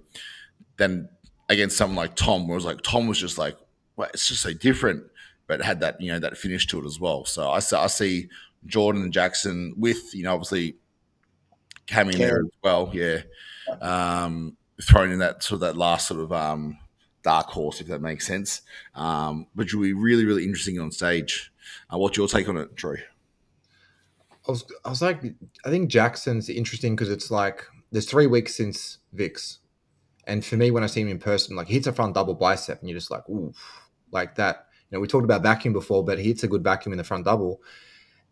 than against someone like Tom, where it was like Tom was just like, well, it's just so different, but it had that, that finish to it as well. So I see Jordan and Jackson with, obviously Cam in there as well, thrown in that sort of that last sort of dark horse, if that makes sense. Which will be really, really interesting on stage. What's your take on it, Troy? I was like, I think Jackson's interesting because it's like there's 3 weeks since Vix, and for me, when I see him in person, like he hits a front double bicep, and you're just like, ooh, like that. We talked about vacuum before, but he hits a good vacuum in the front double,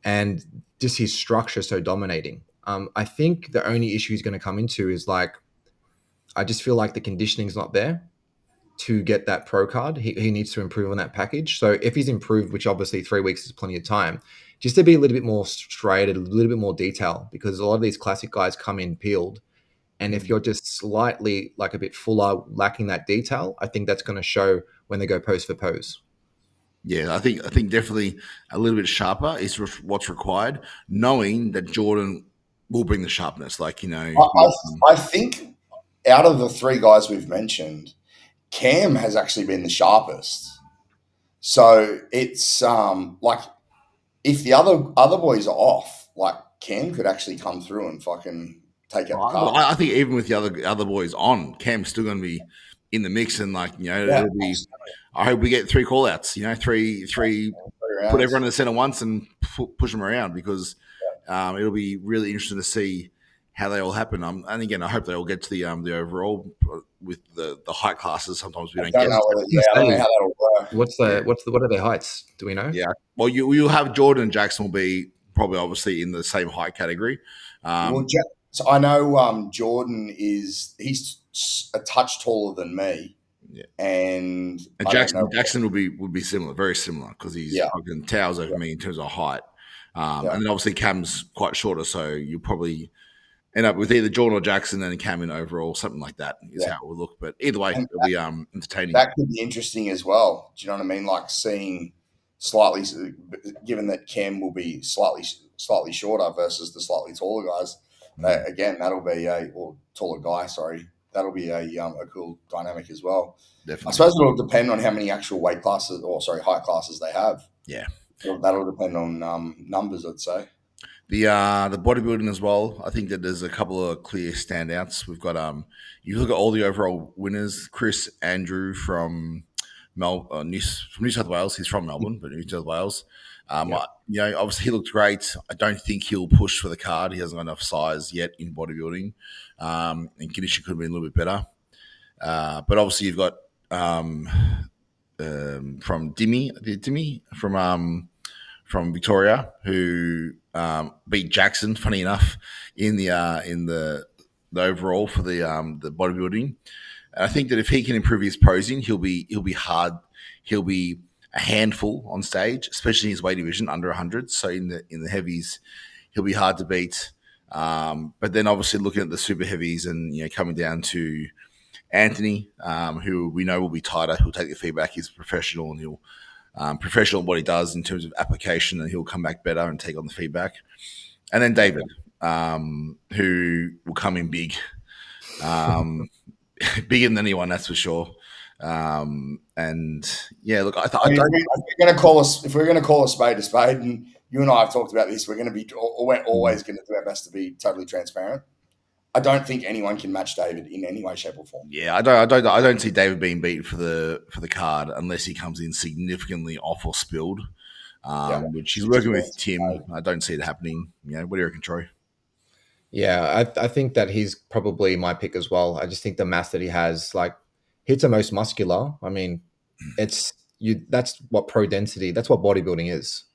and just his structure so dominating. I think the only issue he's going to come into is like, I just feel like the conditioning's not there to get that pro card. He needs to improve on that package. So if he's improved, which obviously 3 weeks is plenty of time, just to be a little bit more straight, a little bit more detail, because a lot of these classic guys come in peeled. And if you're just slightly like a bit fuller, lacking that detail, I think that's going to show when they go pose for pose. Yeah, I think definitely a little bit sharper is what's required, knowing that Jordan will bring the sharpness. Like, I think out of the three guys we've mentioned, Cam has actually been the sharpest. So it's like if the other boys are off, like Cam could actually come through and fucking take out the car. I think even with the other boys on, Cam's still going to be in the mix, and Yeah, it'll be. I hope we get 3 call outs. Three put everyone in the center once and push them around, because it'll be really interesting to see how they all happen. And again, I hope they all get to the overall with the height classes. Sometimes we don't get. I don't know how that'll work. What are their heights? Do we know? Yeah. Well, you'll have Jordan and Jackson will be probably obviously in the same height category. So I know Jordan he's a touch taller than me. Yeah. And Jackson would be similar, very similar, because he's fucking towers over me in terms of height. And then obviously Cam's quite shorter, so you'll probably end up with either Jordan or Jackson and Cam in overall, something like that is how it will look. But either way, it'll be entertaining. That could be interesting as well. Do you know what I mean? Like seeing slightly, given that Cam will be slightly shorter versus the slightly taller guys. Again, that'll be or taller guy. Sorry, that'll be a cool dynamic as well. Definitely. I suppose it'll depend on how many actual height classes they have. Yeah, that'll depend on numbers, I'd say. The bodybuilding as well. I think that there's a couple of clear standouts. We've got you look at all the overall winners. Chris Andrew from New South Wales. He's from Melbourne, but New South Wales. Obviously he looked great. I don't think he'll push for the card. He hasn't got enough size yet in bodybuilding, and condition could have been a little bit better. But obviously you've got from Dimmy from Victoria, who beat Jackson, funny enough, in the overall for the bodybuilding. And I think that if he can improve his posing, he'll be hard. He'll be a handful on stage, especially in his weight division under 100. So in the heavies, he'll be hard to beat. But then obviously looking at the super heavies and coming down to Anthony, who we know will be tighter. He'll take the feedback. He's a professional, and he'll professional in what he does in terms of application, and he'll come back better and take on the feedback. And then David, who will come in big, bigger than anyone, that's for sure. And yeah, look, if we're going to call a spade, and you and I have talked about this, we're always going to do our best to be totally transparent. I don't think anyone can match David in any way, shape, or form. Yeah, I don't see David being beat for the card unless he comes in significantly off or spilled. Which he's working with Tim. I don't see it happening. What do you reckon, Troy? Yeah, I think that he's probably my pick as well. I just think the mass that he has, like, he's the most muscular. I mean, that's what pro density, that's what bodybuilding is.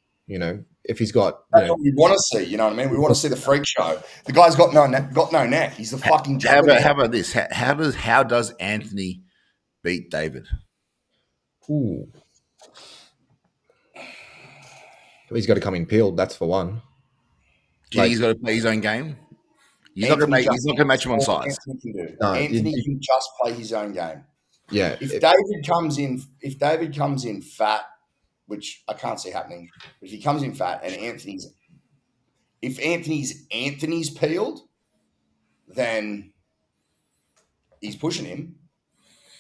If he's got, that's what we want to see. You know what I mean? We want to see the freak show. The guy's got no neck. He's the fucking. How about this? How does Anthony beat David? Ooh, he's got to come in peeled. That's for one. Do you think he's got to play his own game? He's not going to match him on size. Anthony can just play his own game. Yeah. If David comes in fat, which I can't see happening, but if he comes in fat and Anthony's peeled, then he's pushing him.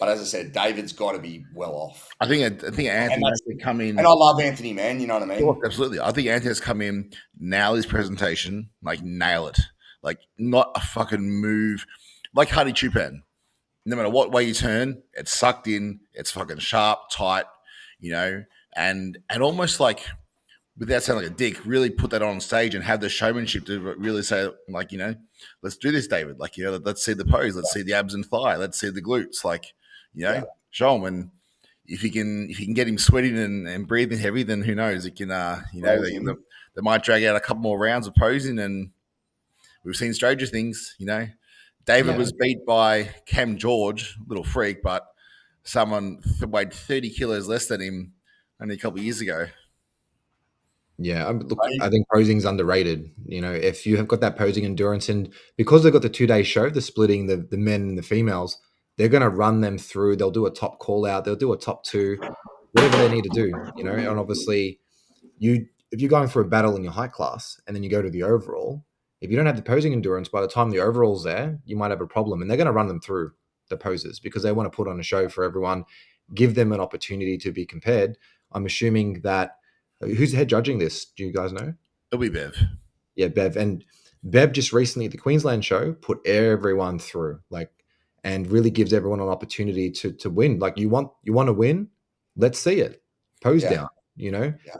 But as I said, David's got to be well off. I think Anthony has to come in. And I love Anthony, man. You know what I mean? Absolutely. I think Anthony has to come in, nail his presentation, like nail it. Like not a fucking move. Like Hardy Chupan. No matter what way you turn, it's sucked in. It's fucking sharp, tight, and almost like, without sounding like a dick, really put that on stage and have the showmanship to really say, like, let's do this, David. Like, let's see the pose. Let's see the abs and thigh. Let's see the glutes. Like, show him. And if you can get him sweating and breathing heavy, then who knows? It can, they might drag out a couple more rounds of posing, and we've seen stranger things, David was beat by Cam George, little freak, but someone weighed 30 kilos less than him only a couple of years ago. Yeah, I think posing's underrated. If you have got that posing endurance, and because they've got the 2-day show, the splitting the men and the females, they're going to run them through. They'll do a top call out. They'll do a top 2. whatever they need to do, and obviously if you're going for a battle in your height class and then you go to the overall, if you don't have the posing endurance, by the time the overall's there, you might have a problem, and they're going to run them through the poses because they want to put on a show for everyone, give them an opportunity to be compared. I'm assuming that who's head judging this? Do you guys know? It'll be Bev. Yeah, Bev. And Bev just recently at the Queensland show put everyone through, and really gives everyone an opportunity to win. Like you want to win, let's see it. Pose down,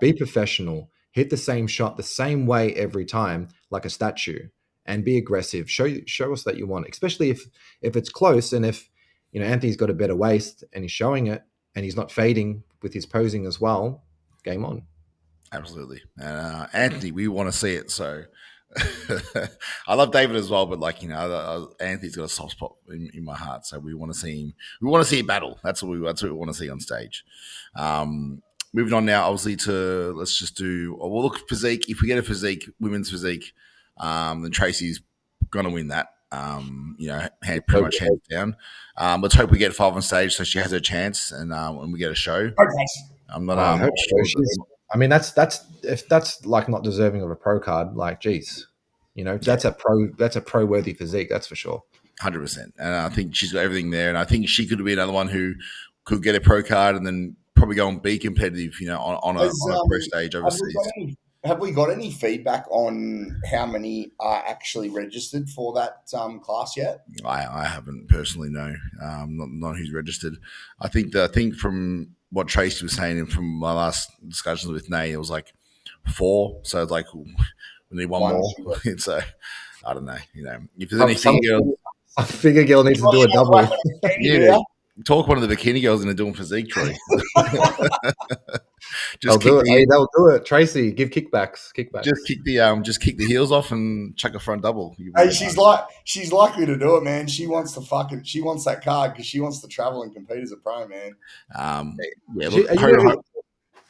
be professional, hit the same shot the same way every time, like a statue, and be aggressive. Show us that you want, especially if it's close and if Anthony's got a better waist and he's showing it and he's not fading with his posing as well. Game on. Absolutely. And Anthony, we want to see it. So I love David as well, but Anthony's got a soft spot in my heart. So we want to see him. We want to see a battle. That's what we want to see on stage. Moving on now, obviously let's just do. We'll look physique. If we get a physique, women's physique, then Tracy's gonna win that. Pretty much hands down. Let's hope we get 5 on stage so she has her chance and we get a show. I'm not. I hope so. I mean, that's if that's like not deserving of a pro card. Like, geez, that's a pro worthy physique. That's for sure. 100%. And I think she's got everything there. And I think she could be another one who could get a pro card and then probably go and be competitive. On a pro stage overseas. Have we got any feedback on how many are actually registered for that class yet? I haven't personally, no. Not who's registered. I think from what Tracy was saying and from my last discussions with Nate, it was like 4. So it's like we need one more. So I don't know. If there's any figure girl, a figure girl needs to do a double. Yeah. Talk one of the bikini girls into doing physique, Troy. They'll do it. Tracy, give kickbacks. Just kick the heels off and chuck a front double. Hey, she's likely to do it, man. She wants that card because she wants to travel and compete as a pro, man.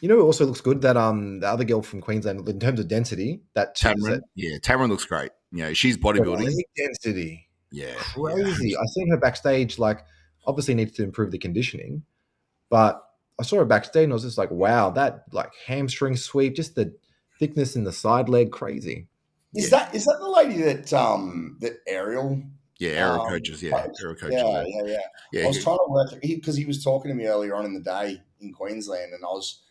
It also looks good that the other girl from Queensland in terms of density, that Tamron. Yeah, Tamron looks great. She's bodybuilding. Density. Yeah. Crazy. Yeah. I seen her backstage, obviously needs to improve the conditioning, but I saw her backstage and I was just like, wow, that hamstring sweep, just the thickness in the side leg, crazy. Is that the lady that Ariel? Yeah, Ariel coaches. Yeah, Ariel coaches. Yeah. I was trying to work because he was talking to me earlier on in the day in Queensland, and I was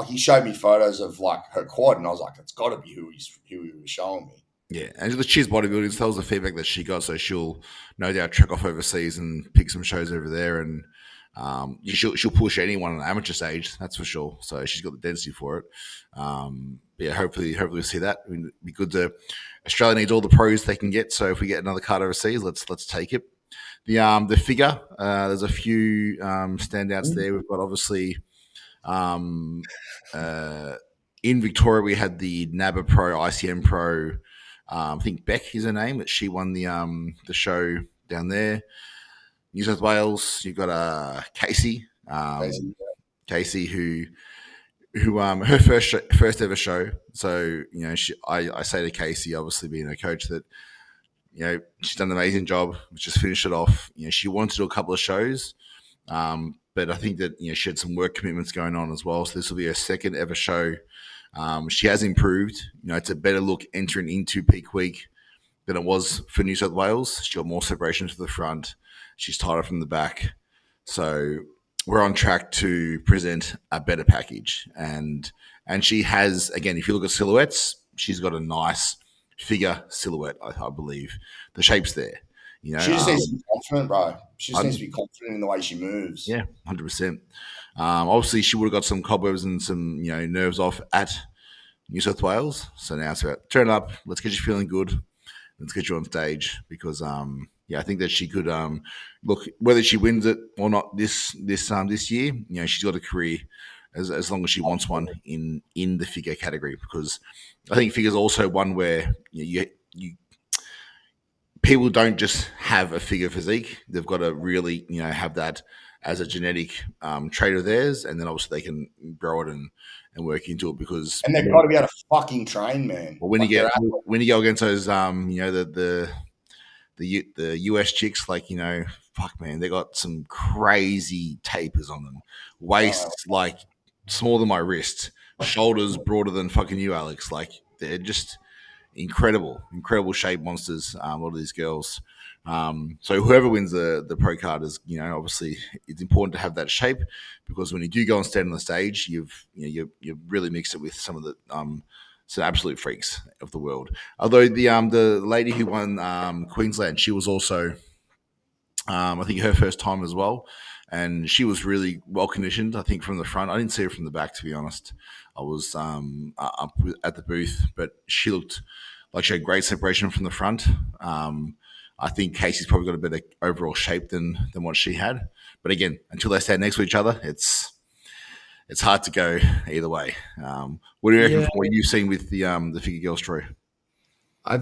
he showed me photos of her quad, and I was like, it's got to be who he was showing me. Yeah, and she's bodybuilding, so that was the feedback that she got. So she'll no doubt trek off overseas and pick some shows over there, and she'll push anyone on the amateur stage, that's for sure. So she's got the density for it. Hopefully we'll see that. I mean, it'd be good. Australia needs all the pros they can get. So if we get another card overseas, let's take it. The figure, there's a few standouts there. We've got obviously in Victoria we had the NABA Pro, ICM Pro. I think Beck is her name, that she won the show down there. New South Wales, you've got Casey. Casey, who her first ever show. So I say to Casey, obviously being a coach, that she's done an amazing job. Just finished it off. She wanted to do a couple of shows, but I think that she had some work commitments going on as well. So this will be her second ever show. She has improved. It's a better look entering into peak week than it was for New South Wales. She got more separation to the front. She's tighter from the back. So we're on track to present a better package. And she has, again, if you look at silhouettes, she's got a nice figure silhouette, I believe. The shape's there. She just needs to be confident, bro. She just needs to be confident in the way she moves. Yeah, 100%. Obviously, she would have got some cobwebs and some nerves off at New South Wales. So now it's about turn up. Let's get you feeling good. Let's get you on stage because I think that she could look, whether she wins it or not this year. She's got a career as long as she wants one in the figure category, because I think figure's also one where you people don't just have a figure physique. They've got to really have that as a genetic trait of theirs, and then obviously they can grow it and work into it, because they've got to be able to fucking train, man. Well, when you go against those the US chicks, like fuck, man, they got some crazy tapers on them. Waists like smaller than my wrist, shoulders broader than fucking you, Alex. Like they're just incredible shape monsters. A lot of these girls. So whoever wins the pro card is, obviously it's important to have that shape, because when you do go and stand on the stage, you've really mixed it with some of the some absolute freaks of the world. Although the lady who won Queensland, she was also I think her first time as well, and she was really well conditioned. I think from the front, I didn't see her from the back, to be honest. I was up at the booth, but she looked like she had great separation from the front. I think Casey's probably got a better overall shape than what she had. But again, until they stand next to each other, it's hard to go either way. What do you reckon from what you've seen with the figure girls, Troy? I'll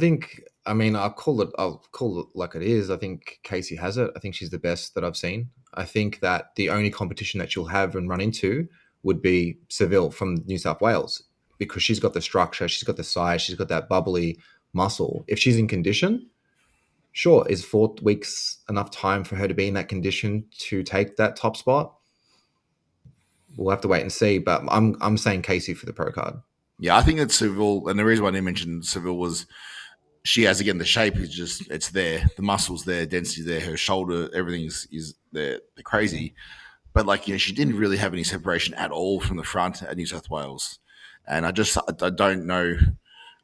call it like it is. I think Casey has it. I think she's the best that I've seen. I think that the only competition that she'll have and run into would be Seville from New South Wales, because she's got the structure, she's got the size, she's got that bubbly muscle. If she's in condition, sure, is 4 weeks enough time for her to be in that condition to take that top spot? We'll have to wait and see, but I'm saying Casey for the pro card. Yeah, I think it's Seville, and the reason why I didn't mention Seville was she has, again, the shape is just, it's there, the muscles there, density there, her shoulder, everything is there, they're crazy. But she didn't really have any separation at all from the front at New South Wales, and I don't know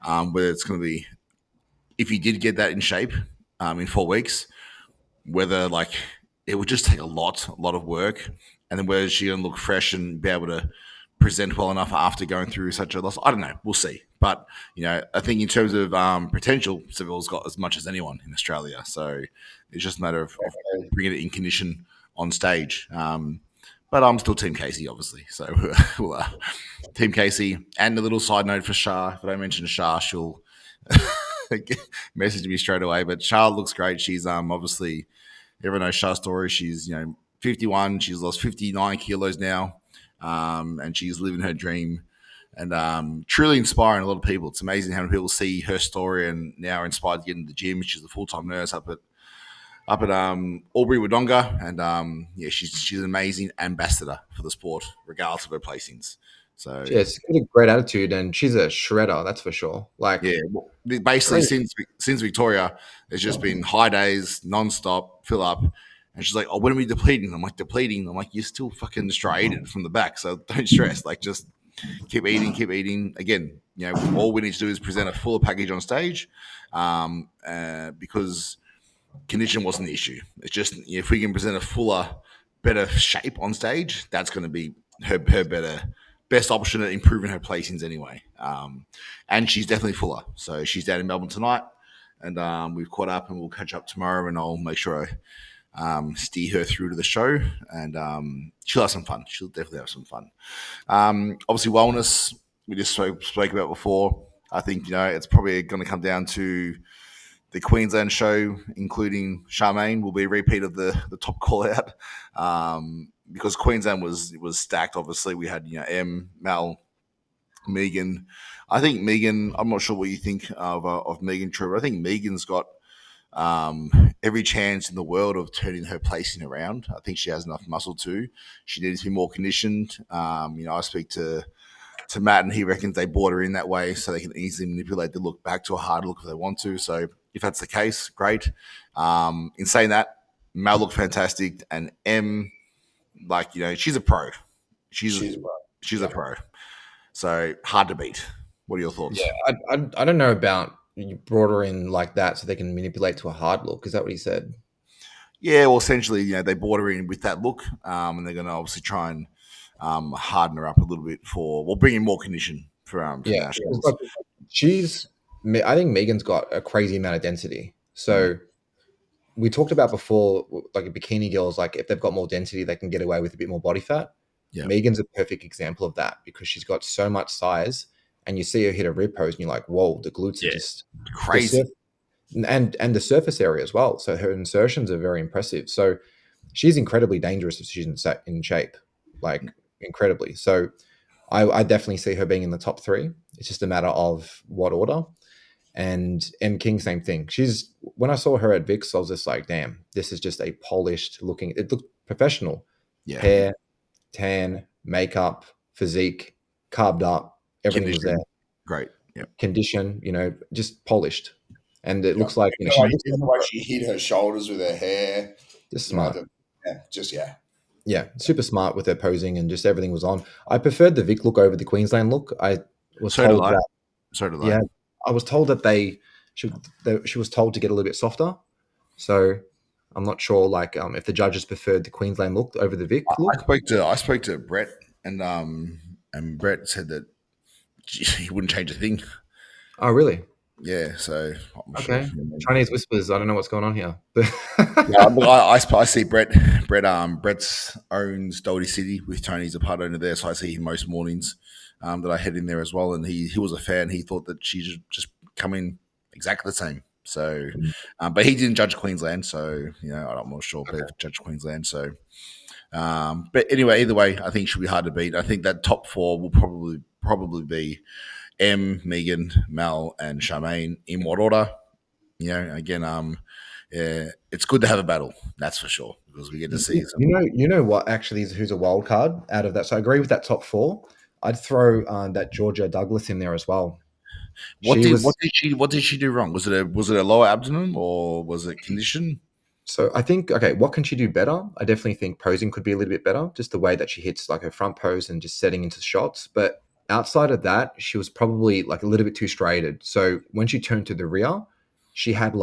whether it's going to be, if you did get that in shape in 4 weeks, whether it would just take a lot of work, and then whether she going to look fresh and be able to present well enough after going through such a loss. I don't know. We'll see. But, I think in terms of potential, Seville's got as much as anyone in Australia. So it's just a matter of bringing it in condition on stage. But I'm still Team Casey, obviously. So we'll, Team Casey. And a little side note for Shah. If I don't mention Shah, she'll message me straight away. But Shah looks great. She's obviously, everyone knows Shah's story. She's 51. She's lost 59 kilos now, and she's living her dream, and truly inspiring a lot of people. It's amazing how many people see her story and now are inspired to get into the gym. She's a full-time nurse up at Albury Wodonga, and she's an amazing ambassador for the sport, regardless of her placings. So she's got a great attitude, and she's a shredder, that's for sure. Basically since Victoria, it's just been high days, non-stop, fill up. And she's like, "Oh, when are we depleting?" I'm like, "Depleting?" I'm like, "You're still fucking striated from the back, so don't stress. Just keep eating. Again, all we need to do is present a fuller package on stage, because condition wasn't the issue. It's just if we can present a fuller, better shape on stage, that's going to be her best option at improving her placings anyway. And she's definitely fuller. So she's down in Melbourne tonight, and we've caught up, and we'll catch up tomorrow, and I'll make sure I steer her through to the show, and she'll have some fun. She'll definitely have some fun. Obviously, wellness, we just spoke about before. I think, it's probably going to come down to the Queensland show, including Charmaine, will be a repeat of the top call out, because Queensland was stacked. Obviously, we had Mel, Megan. I think Megan, I'm not sure what you think of Megan Trevor. I think Megan's got every chance in the world of turning her placing around. I think she has enough muscle too. She needs to be more conditioned. I speak to Matt, and he reckons they brought her in that way so they can easily manipulate the look back to a hard look if they want to. So if that's the case, great. In saying that, Mel looked fantastic, and M, she's a pro. She's a pro. So hard to beat. What are your thoughts? Yeah, I don't know about you brought her in like that so they can manipulate to a hard look. Is that what he said? Yeah, well, essentially, they brought her in with that look, and they're going to obviously try and harden her up a little bit bring in more condition for nationals. I think Megan's got a crazy amount of density. So we talked about before, like a bikini girls, like if they've got more density, they can get away with a bit more body fat. Yeah. Megan's a perfect example of that because she's got so much size, and you see her hit a rib pose, and you're like, whoa, the glutes are just crazy. And the surface area as well. So her insertions are very impressive. So she's incredibly dangerous if she's in shape, incredibly. So I definitely see her being in the top 3. It's just a matter of what order. And M King, same thing. When I saw her at VIX, I was just like, damn, this is just a polished looking. It looked professional. Yeah. Hair, tan, makeup, physique, carved up, everything was there. Great. Yeah. Condition, just polished. And it looks like the way she hid her shoulders with her hair. Just smart. Yeah, super smart with her posing, and just everything was on. I preferred the Vic look over the Queensland look. I was told that. So did I. Yeah, I was told that she was told to get a little bit softer. So I'm not sure, if the judges preferred the Queensland look over the Vic look. I spoke to Brett, and Brett said that he wouldn't change a thing. Oh, really? Yeah. So okay. Sure. Chinese whispers. I don't know what's going on here. I see Brett's owns Dolby City with Tony's a part owner there, so I see him most mornings. That I head in there as well, and he was a fan. He thought that she should just come in exactly the same. So, but he didn't judge Queensland, so I'm not sure. Okay. But judge Queensland, so. But anyway, either way, I think it should be hard to beat. I think that top four will probably be M, Megan, Mel, and Charmaine in what order? Again, it's good to have a battle. That's for sure, because we get to see. You know what? Actually, who's a wild card out of that? So I agree with that top four. I'd throw that Georgia Douglas in there as well. What did she do wrong? Was it a lower abdomen, or was it condition? So I think, what can she do better? I definitely think posing could be a little bit better, just the way that she hits her front pose and just setting into shots. But outside of that, she was probably a little bit too striated. So when she turned to the rear, she had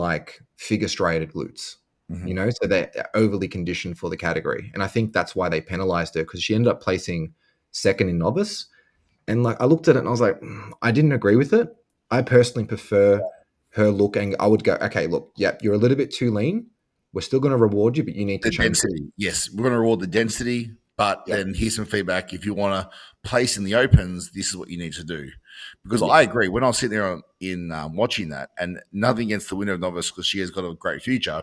figure striated glutes, so they're overly conditioned for the category. And I think that's why they penalized her, because she ended up placing second in novice. And I looked at it and I was like, I didn't agree with it. I personally prefer her look, and I would go, okay, look, you're a little bit too lean. We're still going to reward you, but you need to change density. Yes, we're going to reward the density, but then here's some feedback. If you want to place in the opens, this is what you need to do. Because I agree. When I was sitting there watching that, and nothing against the winner of novice, because she has got a great future,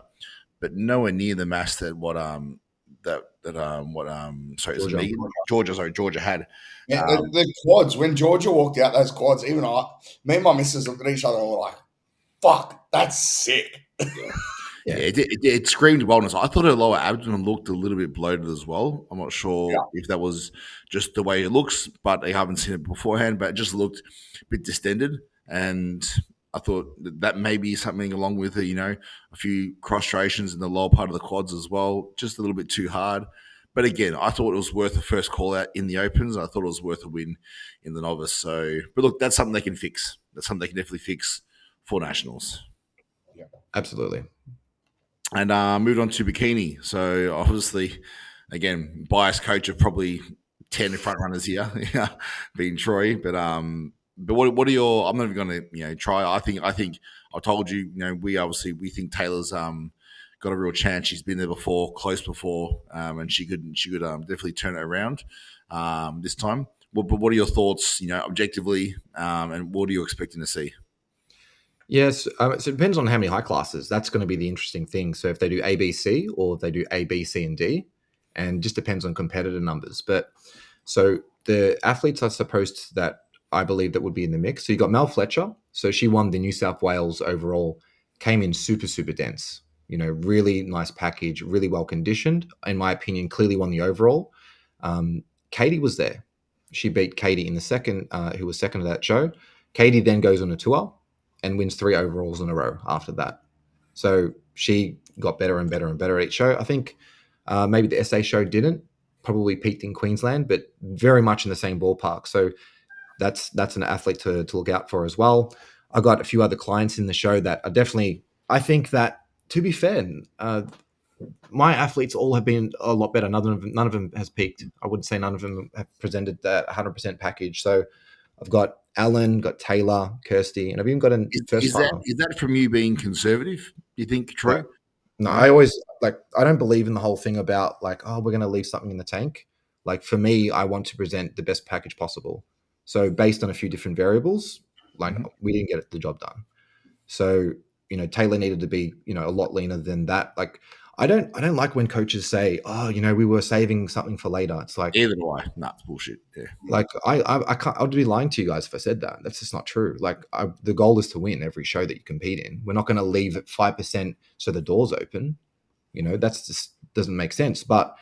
but nowhere near the mass that Georgia had. Yeah, the quads. When Georgia walked out, those quads, even me and my missus looked at each other and were like, "Fuck, that's sick." Yeah, it screamed wellness. I thought her lower abdomen looked a little bit bloated as well. I'm not sure if that was just the way it looks, but I haven't seen it beforehand. But it just looked a bit distended, and I thought that may be something along with a few cross-striations in the lower part of the quads as well, just a little bit too hard. But again, I thought it was worth a first call out in the opens. I thought it was worth a win in the novice. So, but look, that's something they can fix. That's something they can definitely fix for nationals. Yeah, absolutely. And moved on to Bikini. So obviously, again, biased coach of probably 10 front runners here, being Troy. But what are your? I'm not even going to try. I think I told you. We think Taylor's got a real chance. She's been there before, close before, and she could definitely turn it around this time. But what are your thoughts? Objectively, and what are you expecting to see? Yes, so it depends on how many high classes. That's going to be the interesting thing. So if they do A, B, C, or if they do A, B, C, and D, and just depends on competitor numbers. But so the athletes, I suppose, that I believe that would be in the mix. So you got Mel Fletcher. So she won the New South Wales overall, came in super, super dense. Really nice package, really well conditioned. In my opinion, clearly won the overall. Katie was there. She beat Katie in the second, who was second to that show. Katie then goes on a tour and wins 3 overalls in a row after that. So she got better and better and better at each show. I think maybe the SA show didn't, probably peaked in Queensland, but very much in the same ballpark. So that's an athlete to look out for as well. I got a few other clients in the show that are definitely, I think that, to be fair, my athletes all have been a lot better. None of them has peaked. I wouldn't say none of them have presented that 100% package. So I've got Alan, got Taylor, Kirsty, and I've even got a first timer. Is that from you being conservative, you think, Troy? No, I always I don't believe in the whole thing about we're going to leave something in the tank. For me, I want to present the best package possible. So based on a few different variables, we didn't get the job done. So, Taylor needed to be, a lot leaner than that. I don't like when coaches say, "Oh, we were saving something for later." It's like, either do I. Nah, it's bullshit. Yeah. like I can't. I'd be lying to you guys if I said that. That's just not true. Like, the goal is to win every show that you compete in. We're not going to leave at 5% so the door's open. That's just doesn't make sense. But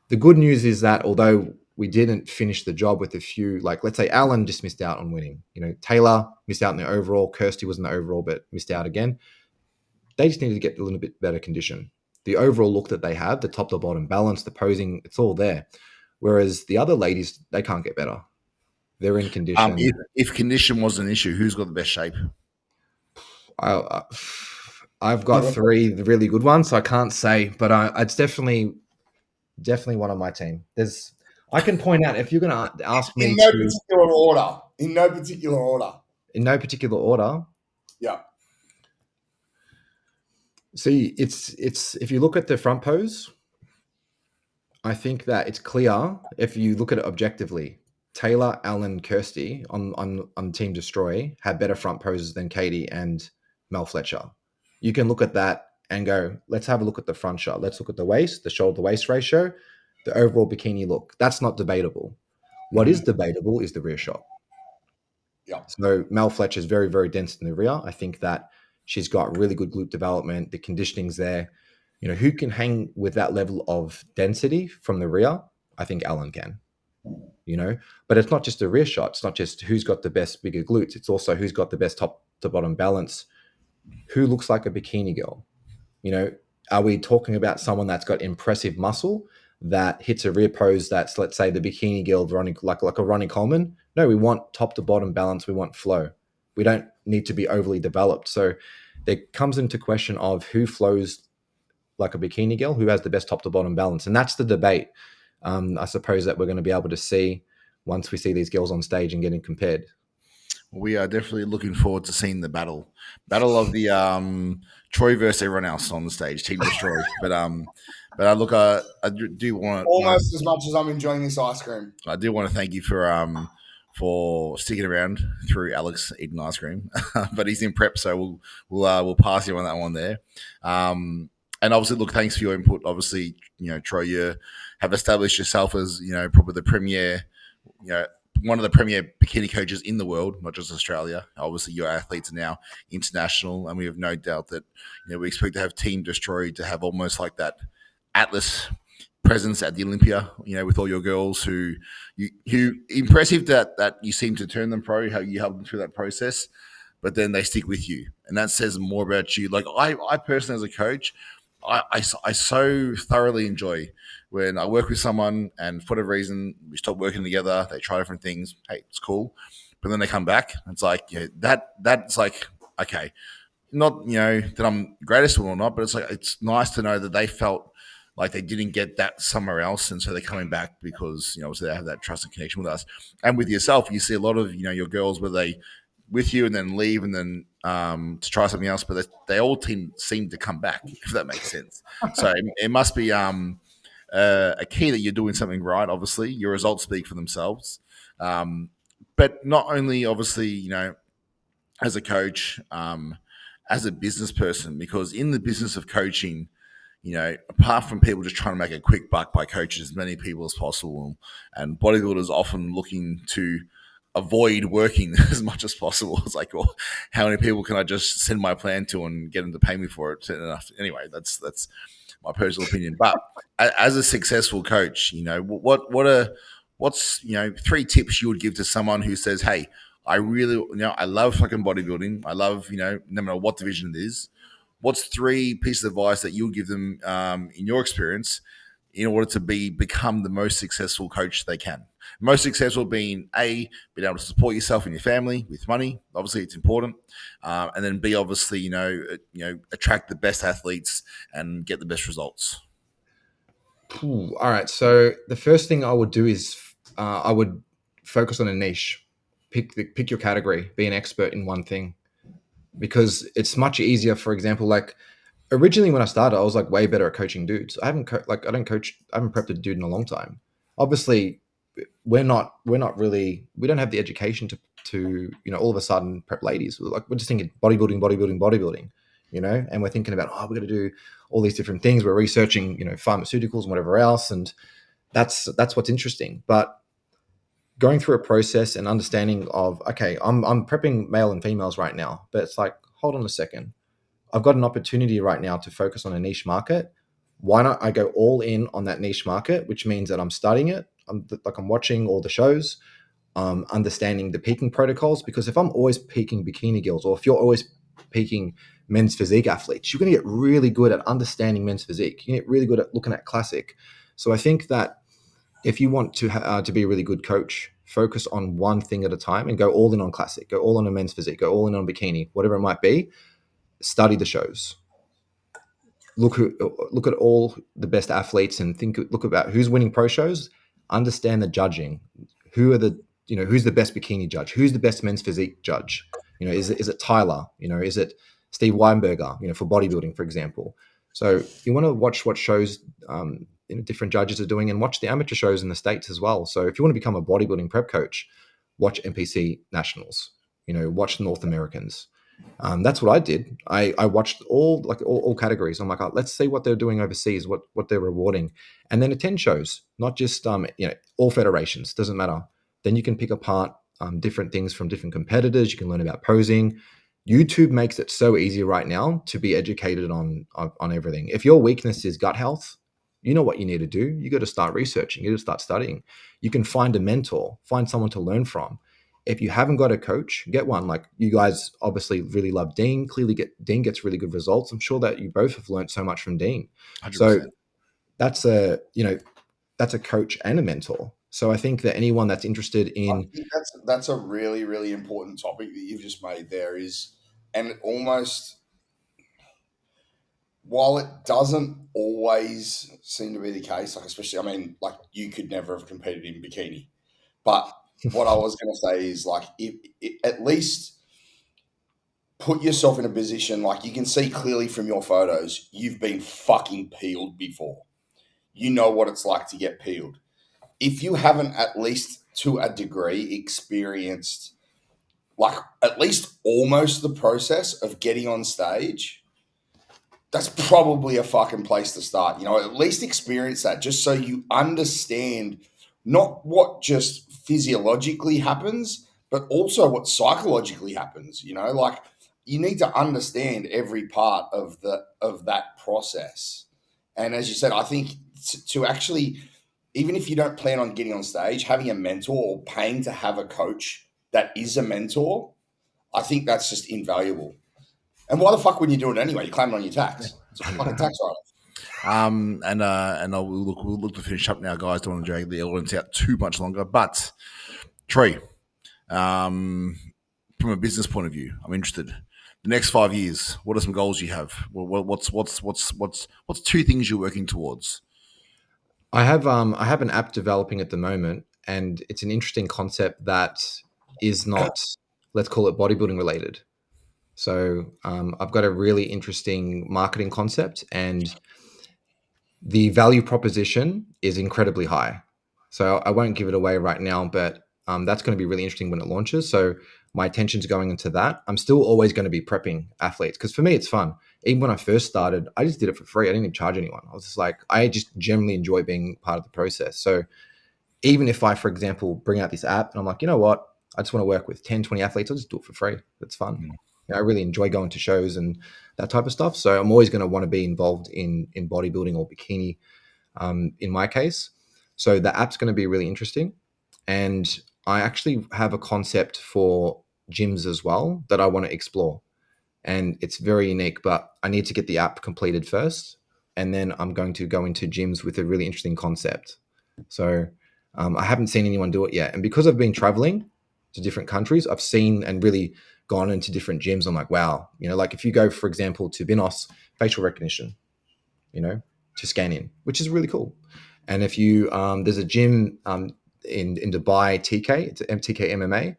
the good news is that although we didn't finish the job with a few, like, let's say Alan just missed out on winning. Taylor missed out in the overall. Kirsty was in the overall, but missed out again. They just needed to get a little bit better condition. The overall look that they have, the top to bottom balance, the posing, it's all there. Whereas the other ladies, they can't get better. They're in condition. If condition was an issue, who's got the best shape? I've got 3 really good ones, so I can't say, but it's definitely one of my team. I can point out, if you're going to ask me in no particular order. In no particular order. In no particular order. Yeah. See, it's if you look at the front pose, I think that it's clear if you look at it objectively. Taylor, Alan, Kirsty on Team Destroy had better front poses than Katie and Mel Fletcher. You can look at that and go, let's have a look at the front shot. Let's look at the waist, the shoulder-to-waist ratio, the overall bikini look. That's not debatable. What is debatable is the rear shot. Yeah. So Mel Fletcher is very, very dense in the rear. I think that she's got really good glute development. The conditioning's there. Who can hang with that level of density from the rear? I think Alan can. But it's not just the rear shot. It's not just who's got the best bigger glutes. It's also who's got the best top to bottom balance. Who looks like a bikini girl? Are we talking about someone that's got impressive muscle that hits a rear pose that's, let's say, the bikini girl running like a Ronnie Coleman? No, we want top to bottom balance. We want flow. We don't need to be overly developed. So there comes into question of who flows like a bikini girl, who has the best top to bottom balance. And that's the debate, I suppose, that we're going to be able to see once we see these girls on stage and getting compared. We are definitely looking forward to seeing the battle of the Troy versus everyone else on the stage, Team Destroy. But I do want almost as much as I'm enjoying this ice cream. I do want to thank you for sticking around through Alex eating ice cream, but he's in prep, so we'll pass you on that one there. And obviously, look, thanks for your input. Obviously, Troy, you have established yourself as probably the premier, one of the premier bikini coaches in the world, not just Australia. Obviously, your athletes are now international, and we have no doubt that we expect to have Team Destroy to have almost like that Atlas presence at the Olympia. With all your girls who impressive that you seem to turn them pro, how you help them through that process, but then they stick with you, and that says more about you. Like I personally, as a coach, I so thoroughly enjoy when I work with someone and for whatever reason we stop working together, they try different things. Hey, it's cool. But then they come back. It's like, that's like, okay, not, that I'm greatest or not, but it's like, it's nice to know that they felt like they didn't get that somewhere else. And so they're coming back because, so they have that trust and connection with us. And with yourself, you see a lot of, your girls where they with you and then leave and then to try something else, but they all seem to come back, if that makes sense. So it must be a key that you're doing something right. Obviously, your results speak for themselves. But not only, obviously, as a coach, as a business person, because in the business of coaching, apart from people just trying to make a quick buck by coaching as many people as possible, and bodybuilders often looking to avoid working as much as possible. It's like, well, how many people can I just send my plan to and get them to pay me for it? Anyway, that's my personal opinion. But as a successful coach, what's 3 tips you would give to someone who says, hey, I really, I love fucking bodybuilding. I love, no matter what division it is. What's 3 pieces of advice that you would give them in your experience in order to become the most successful coach they can? Most successful being A, being able to support yourself and your family with money. Obviously, it's important. And then B, obviously, attract the best athletes and get the best results. All right. So the first thing I would do is I would focus on a niche. Pick your category. Be an expert in one thing, because it's much easier. For example, like originally when I started, I was like way better at coaching dudes. I haven't prepped a dude in a long time. Obviously, we don't have the education to all of a sudden prep ladies. We're just thinking bodybuilding. and we're thinking about, we're going to do all these different things. We're researching, pharmaceuticals and whatever else. And that's what's interesting. But going through a process and understanding of, okay, I'm prepping male and females right now, but it's like, hold on a second. I've got an opportunity right now to focus on a niche market. Why not I go all in on that niche market, which means that I'm studying it. I'm watching all the shows, understanding the peaking protocols, because if I'm always peaking bikini girls, or if you're always peaking men's physique athletes, you're going to get really good at understanding men's physique. You get really good at looking at classic. So I think that if you want to be a really good coach, focus on one thing at a time and go all in on classic, go all in on men's physique, go all in on bikini, whatever it might be. Study the shows. Look at all the best athletes and look about who's winning pro shows. Understand the judging. Who's the best bikini judge? Who's the best men's physique judge? Is it Tyler? Is it Steve Weinberger? For bodybuilding, for example. So you want to watch what shows different judges are doing, and watch the amateur shows in the States as well. So if you want to become a bodybuilding prep coach, watch NPC Nationals. Watch North Americans. That's what I did. I watched all categories. I'm like, let's see what they're doing overseas, what they're rewarding, and then attend shows, not just all federations. Doesn't matter. Then you can pick apart different things from different competitors. You can learn about posing. YouTube makes it so easy right now to be educated on everything. If your weakness is gut health, you know what you need to do. You got to start researching. You got to start studying. You can find a mentor, find someone to learn from. If you haven't got a coach, get one. Like, you guys obviously really love Dean. Clearly, Dean gets really good results. I'm sure that you both have learned so much from Dean. 100%. So that's a coach and a mentor. So I think that anyone that's interested in, I think that's a really, really important topic that you've just made there and almost, while it doesn't always seem to be the case, especially, you could never have competed in bikini, but what I was going to say is, if at least put yourself in a position, you can see clearly from your photos, you've been fucking peeled before. You know what it's like to get peeled. If you haven't, at least to a degree, experienced at least almost the process of getting on stage, that's probably a fucking place to start. At least experience that, just so you understand not what just physiologically happens, but also what psychologically happens. You need to understand every part of that process. And as you said, I think to actually, even if you don't plan on getting on stage, having a mentor or paying to have a coach that is a mentor, I think that's just invaluable. And why the fuck wouldn't you do it anyway? You claim it on your tax. It's a fucking tax write-off. We'll look to finish up now, guys. Don't want to drag the audience out too much longer. But Trey, from a business point of view, I'm interested. The next 5 years, what are some goals you have? What's two things you're working towards? I have an app developing at the moment, and it's an interesting concept that is not, let's call it, bodybuilding related. So I've got a really interesting marketing concept, and the value proposition is incredibly high. So I won't give it away right now, but that's going to be really interesting when it launches. So my attention's going into that. I'm still always going to be prepping athletes, because for me, it's fun. Even when I first started, I just did it for free. I didn't even charge anyone. I was just like, I just generally enjoy being part of the process. So even if I, for example, bring out this app and I'm like, you know what, I just want to work with 10, 20 athletes, I'll just do it for free. It's fun. Mm-hmm. I really enjoy going to shows and that type of stuff. So I'm always going to want to be involved in bodybuilding or bikini in my case. So the app's going to be really interesting. And I actually have a concept for gyms as well that I want to explore. And it's very unique, but I need to get the app completed first. And then I'm going to go into gyms with a really interesting concept. So I haven't seen anyone do it yet. And because I've been traveling to different countries, I've seen and really gone into different gyms. I'm like, wow, if you go, for example, to Binos, facial recognition, to scan in, which is really cool. And if you, there's a gym in Dubai, TK, it's MTK MMA.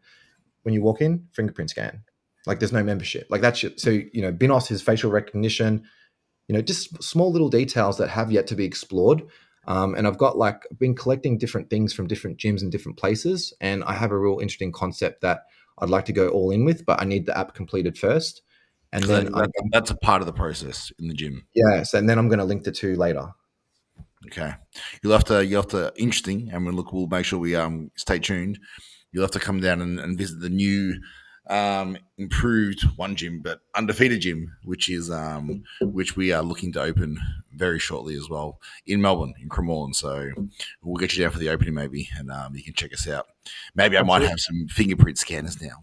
When you walk in, fingerprint scan. There's no membership. That's shit. So, Binos is facial recognition, just small little details that have yet to be explored. And I've got been collecting different things from different gyms and different places. And I have a real interesting concept that I'd like to go all in with, but I need the app completed first. And then that's a part of the process in the gym. Yes, and then I'm going to link the two later. Okay, you'll have to interesting, and we'll make sure we stay tuned. You'll have to come down and visit the new improved one gym, but undefeated gym, which we are looking to open very shortly as well in Melbourne, in Cremorne. So we'll get you down for the opening maybe, and you can check us out. Maybe I might have some fingerprint scanners now.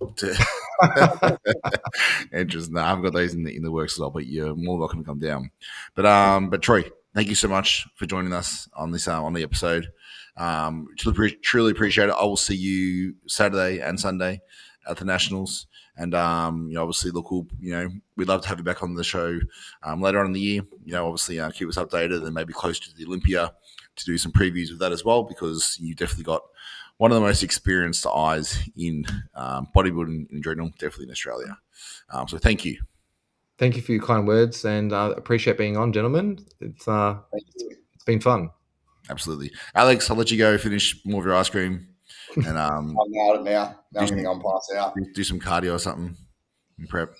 And just no, I've got those in the works as well. But you're more than welcome to come down. But Troy, thank you so much for joining us on this on the episode. Truly appreciate it. I will see you Saturday and Sunday at the Nationals, and obviously, look, we'd love to have you back on the show later on in the year. Obviously, keep us updated, and maybe close to the Olympia to do some previews with that as well, because you definitely got one of the most experienced eyes in bodybuilding in general, definitely in Australia. So thank you. Thank you for your kind words, and appreciate being on, gentlemen. It's been fun. Absolutely, Alex. I'll let you go finish more of your ice cream. And I'm out now. Now I'm going to go and pass out. Do some cardio or something and prep.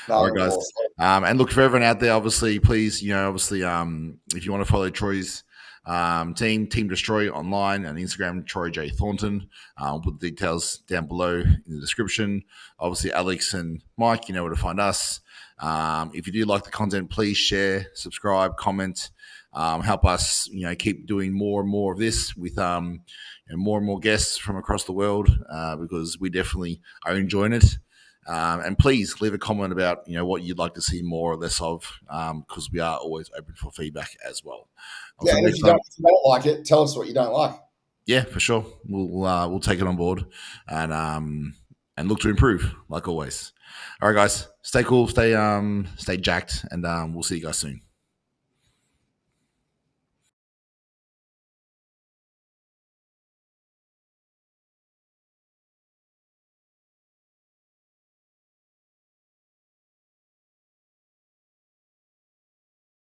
No, all right, guys. And look, for everyone out there, obviously, please, if you want to follow Troy's Team Destroy online and Instagram, Troy J Thornton. We'll put the details down below in the description. Obviously, Alex and Mike, you know where to find us. If you do like the content, please share, subscribe, comment. Help us, keep doing more and more of this with more and more guests from across the world, because we definitely are enjoying it. And please leave a comment about what you'd like to see more or less of, because we are always open for feedback as well. Yeah, and if you don't like it, tell us what you don't like. Yeah, for sure. We'll take it on board and look to improve like always. All right, guys, stay cool, stay jacked, and we'll see you guys soon.